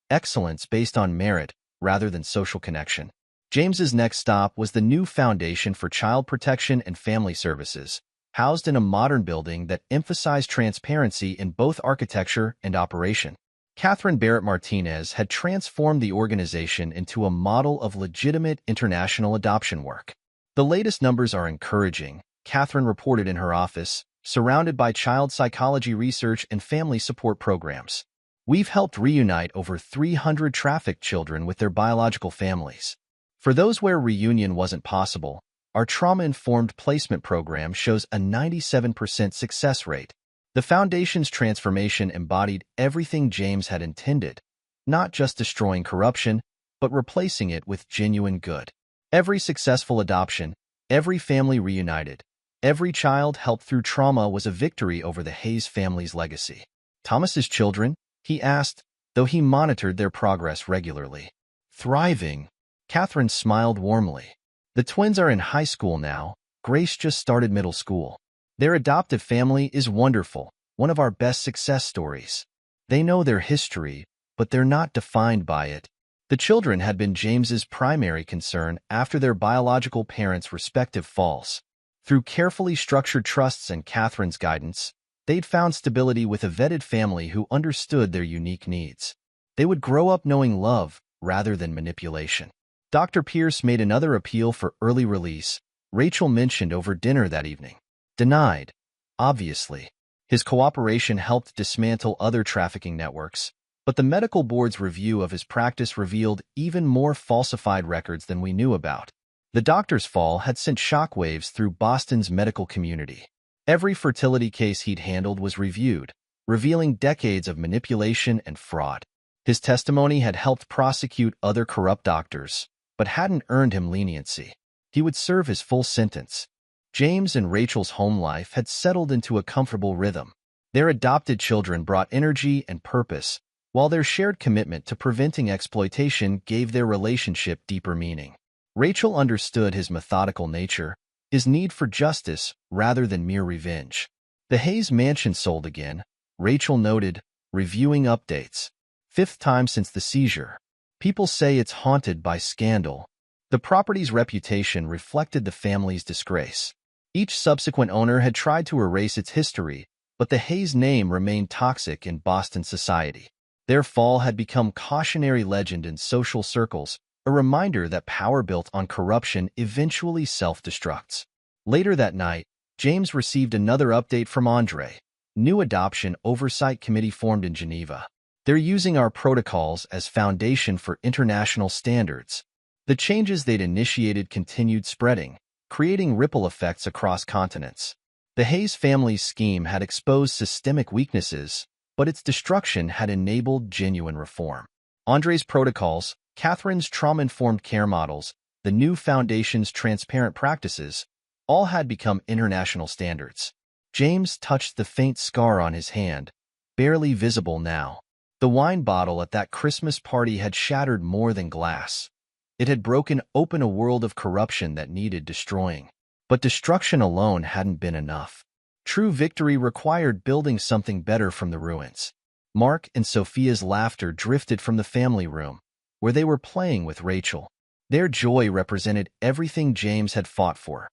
excellence based on merit rather than social connection. James's next stop was the new Foundation for Child Protection and Family Services, housed in a modern building that emphasized transparency in both architecture and operation. Catherine Barrett Martinez had transformed the organization into a model of legitimate international adoption work. The latest numbers are encouraging, Catherine reported in her office, surrounded by child psychology research and family support programs. We've helped reunite over 300 trafficked children with their biological families. For those where reunion wasn't possible, our trauma-informed placement program shows a 97% success rate. The Foundation's transformation embodied everything James had intended, not just destroying corruption, but replacing it with genuine good. Every successful adoption, every family reunited, every child helped through trauma was a victory over the Hayes family's legacy. Thomas's children? He asked, though he monitored their progress regularly. Thriving. Catherine smiled warmly. The twins are in high school now. Grace just started middle school. Their adoptive family is wonderful, one of our best success stories. They know their history, but they're not defined by it. The children had been James's primary concern after their biological parents' respective falls. Through carefully structured trusts and Catherine's guidance, they'd found stability with a vetted family who understood their unique needs. They would grow up knowing love rather than manipulation. Dr. Pierce made another appeal for early release, Rachel mentioned over dinner that evening. Denied, obviously. His cooperation helped dismantle other trafficking networks, but the medical board's review of his practice revealed even more falsified records than we knew about. The doctor's fall had sent shockwaves through Boston's medical community. Every fertility case he'd handled was reviewed, revealing decades of manipulation and fraud. His testimony had helped prosecute other corrupt doctors, but hadn't earned him leniency. He would serve his full sentence. James and Rachel's home life had settled into a comfortable rhythm. Their adopted children brought energy and purpose, while their shared commitment to preventing exploitation gave their relationship deeper meaning. Rachel understood his methodical nature, his need for justice rather than mere revenge. The Hayes mansion sold again, Rachel noted, reviewing updates. 5th time since the seizure. People say it's haunted by scandal. The property's reputation reflected the family's disgrace. Each subsequent owner had tried to erase its history, but the Hayes name remained toxic in Boston society. Their fall had become cautionary legend in social circles, a reminder that power built on corruption eventually self-destructs. Later that night, James received another update from Andre. New adoption oversight committee formed in Geneva. They're using our protocols as foundation for international standards. The changes they'd initiated continued spreading, creating ripple effects across continents. The Hayes family's scheme had exposed systemic weaknesses, but its destruction had enabled genuine reform. Andre's protocols, Catherine's trauma-informed care models, the new foundation's transparent practices, all had become international standards. James touched the faint scar on his hand, barely visible now. The wine bottle at that Christmas party had shattered more than glass. It had broken open a world of corruption that needed destroying. But destruction alone hadn't been enough. True victory required building something better from the ruins. Mark and Sophia's laughter drifted from the family room, where they were playing with Rachel. Their joy represented everything James had fought for,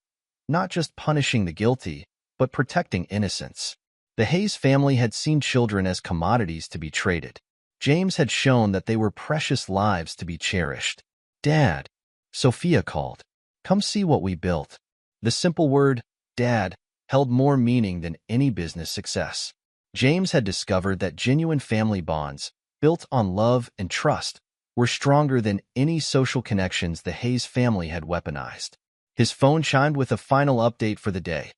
not just punishing the guilty, but protecting innocence. The Hayes family had seen children as commodities to be traded. James had shown that they were precious lives to be cherished. "Dad," Sophia called. "Come see what we built." The simple word, "Dad," held more meaning than any business success. James had discovered that genuine family bonds, built on love and trust, were stronger than any social connections the Hayes family had weaponized. His phone chimed with a final update for the day.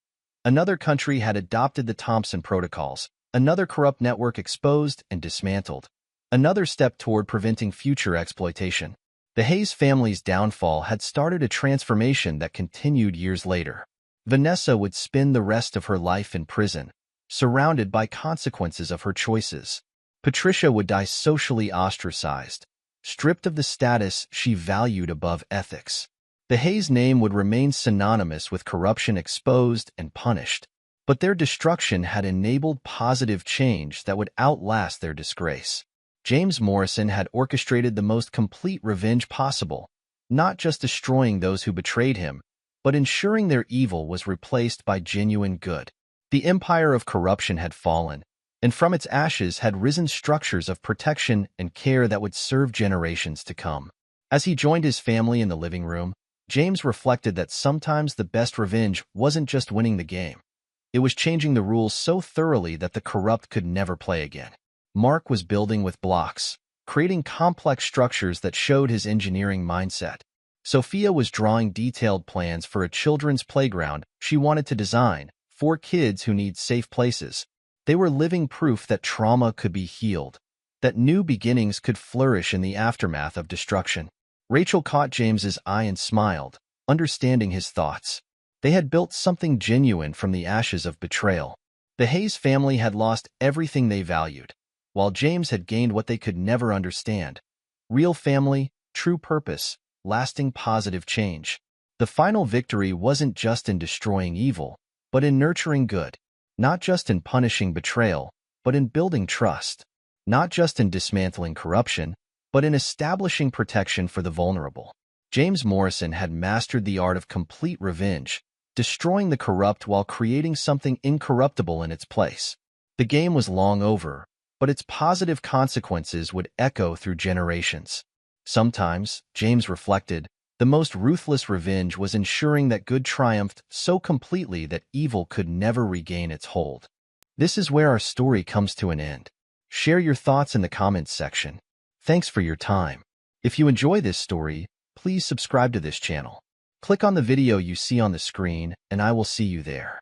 Another country had adopted the Thompson protocols, another corrupt network exposed and dismantled, another step toward preventing future exploitation. The Hayes family's downfall had started a transformation that continued years later. Vanessa would spend the rest of her life in prison, surrounded by consequences of her choices. Patricia would die socially ostracized, stripped of the status she valued above ethics. The Hayes name would remain synonymous with corruption exposed and punished, but their destruction had enabled positive change that would outlast their disgrace. James Morrison had orchestrated the most complete revenge possible, not just destroying those who betrayed him, but ensuring their evil was replaced by genuine good. The empire of corruption had fallen, and from its ashes had risen structures of protection and care that would serve generations to come. As he joined his family in the living room, James reflected that sometimes the best revenge wasn't just winning the game. It was changing the rules so thoroughly that the corrupt could never play again. Mark was building with blocks, creating complex structures that showed his engineering mindset. Sophia was drawing detailed plans for a children's playground she wanted to design for kids who need safe places. They were living proof that trauma could be healed, that new beginnings could flourish in the aftermath of destruction. Rachel caught James's eye and smiled, understanding his thoughts. They had built something genuine from the ashes of betrayal. The Hayes family had lost everything they valued, while James had gained what they could never understand: real family, true purpose, lasting positive change. The final victory wasn't just in destroying evil, but in nurturing good. Not just in punishing betrayal, but in building trust. Not just in dismantling corruption, but in establishing protection for the vulnerable. James Morrison had mastered the art of complete revenge, destroying the corrupt while creating something incorruptible in its place. The game was long over, but its positive consequences would echo through generations. Sometimes, James reflected, the most ruthless revenge was ensuring that good triumphed so completely that evil could never regain its hold. This is where our story comes to an end. Share your thoughts in the comments section. Thanks for your time. If you enjoy this story, please subscribe to this channel. Click on the video you see on the screen, and I will see you there.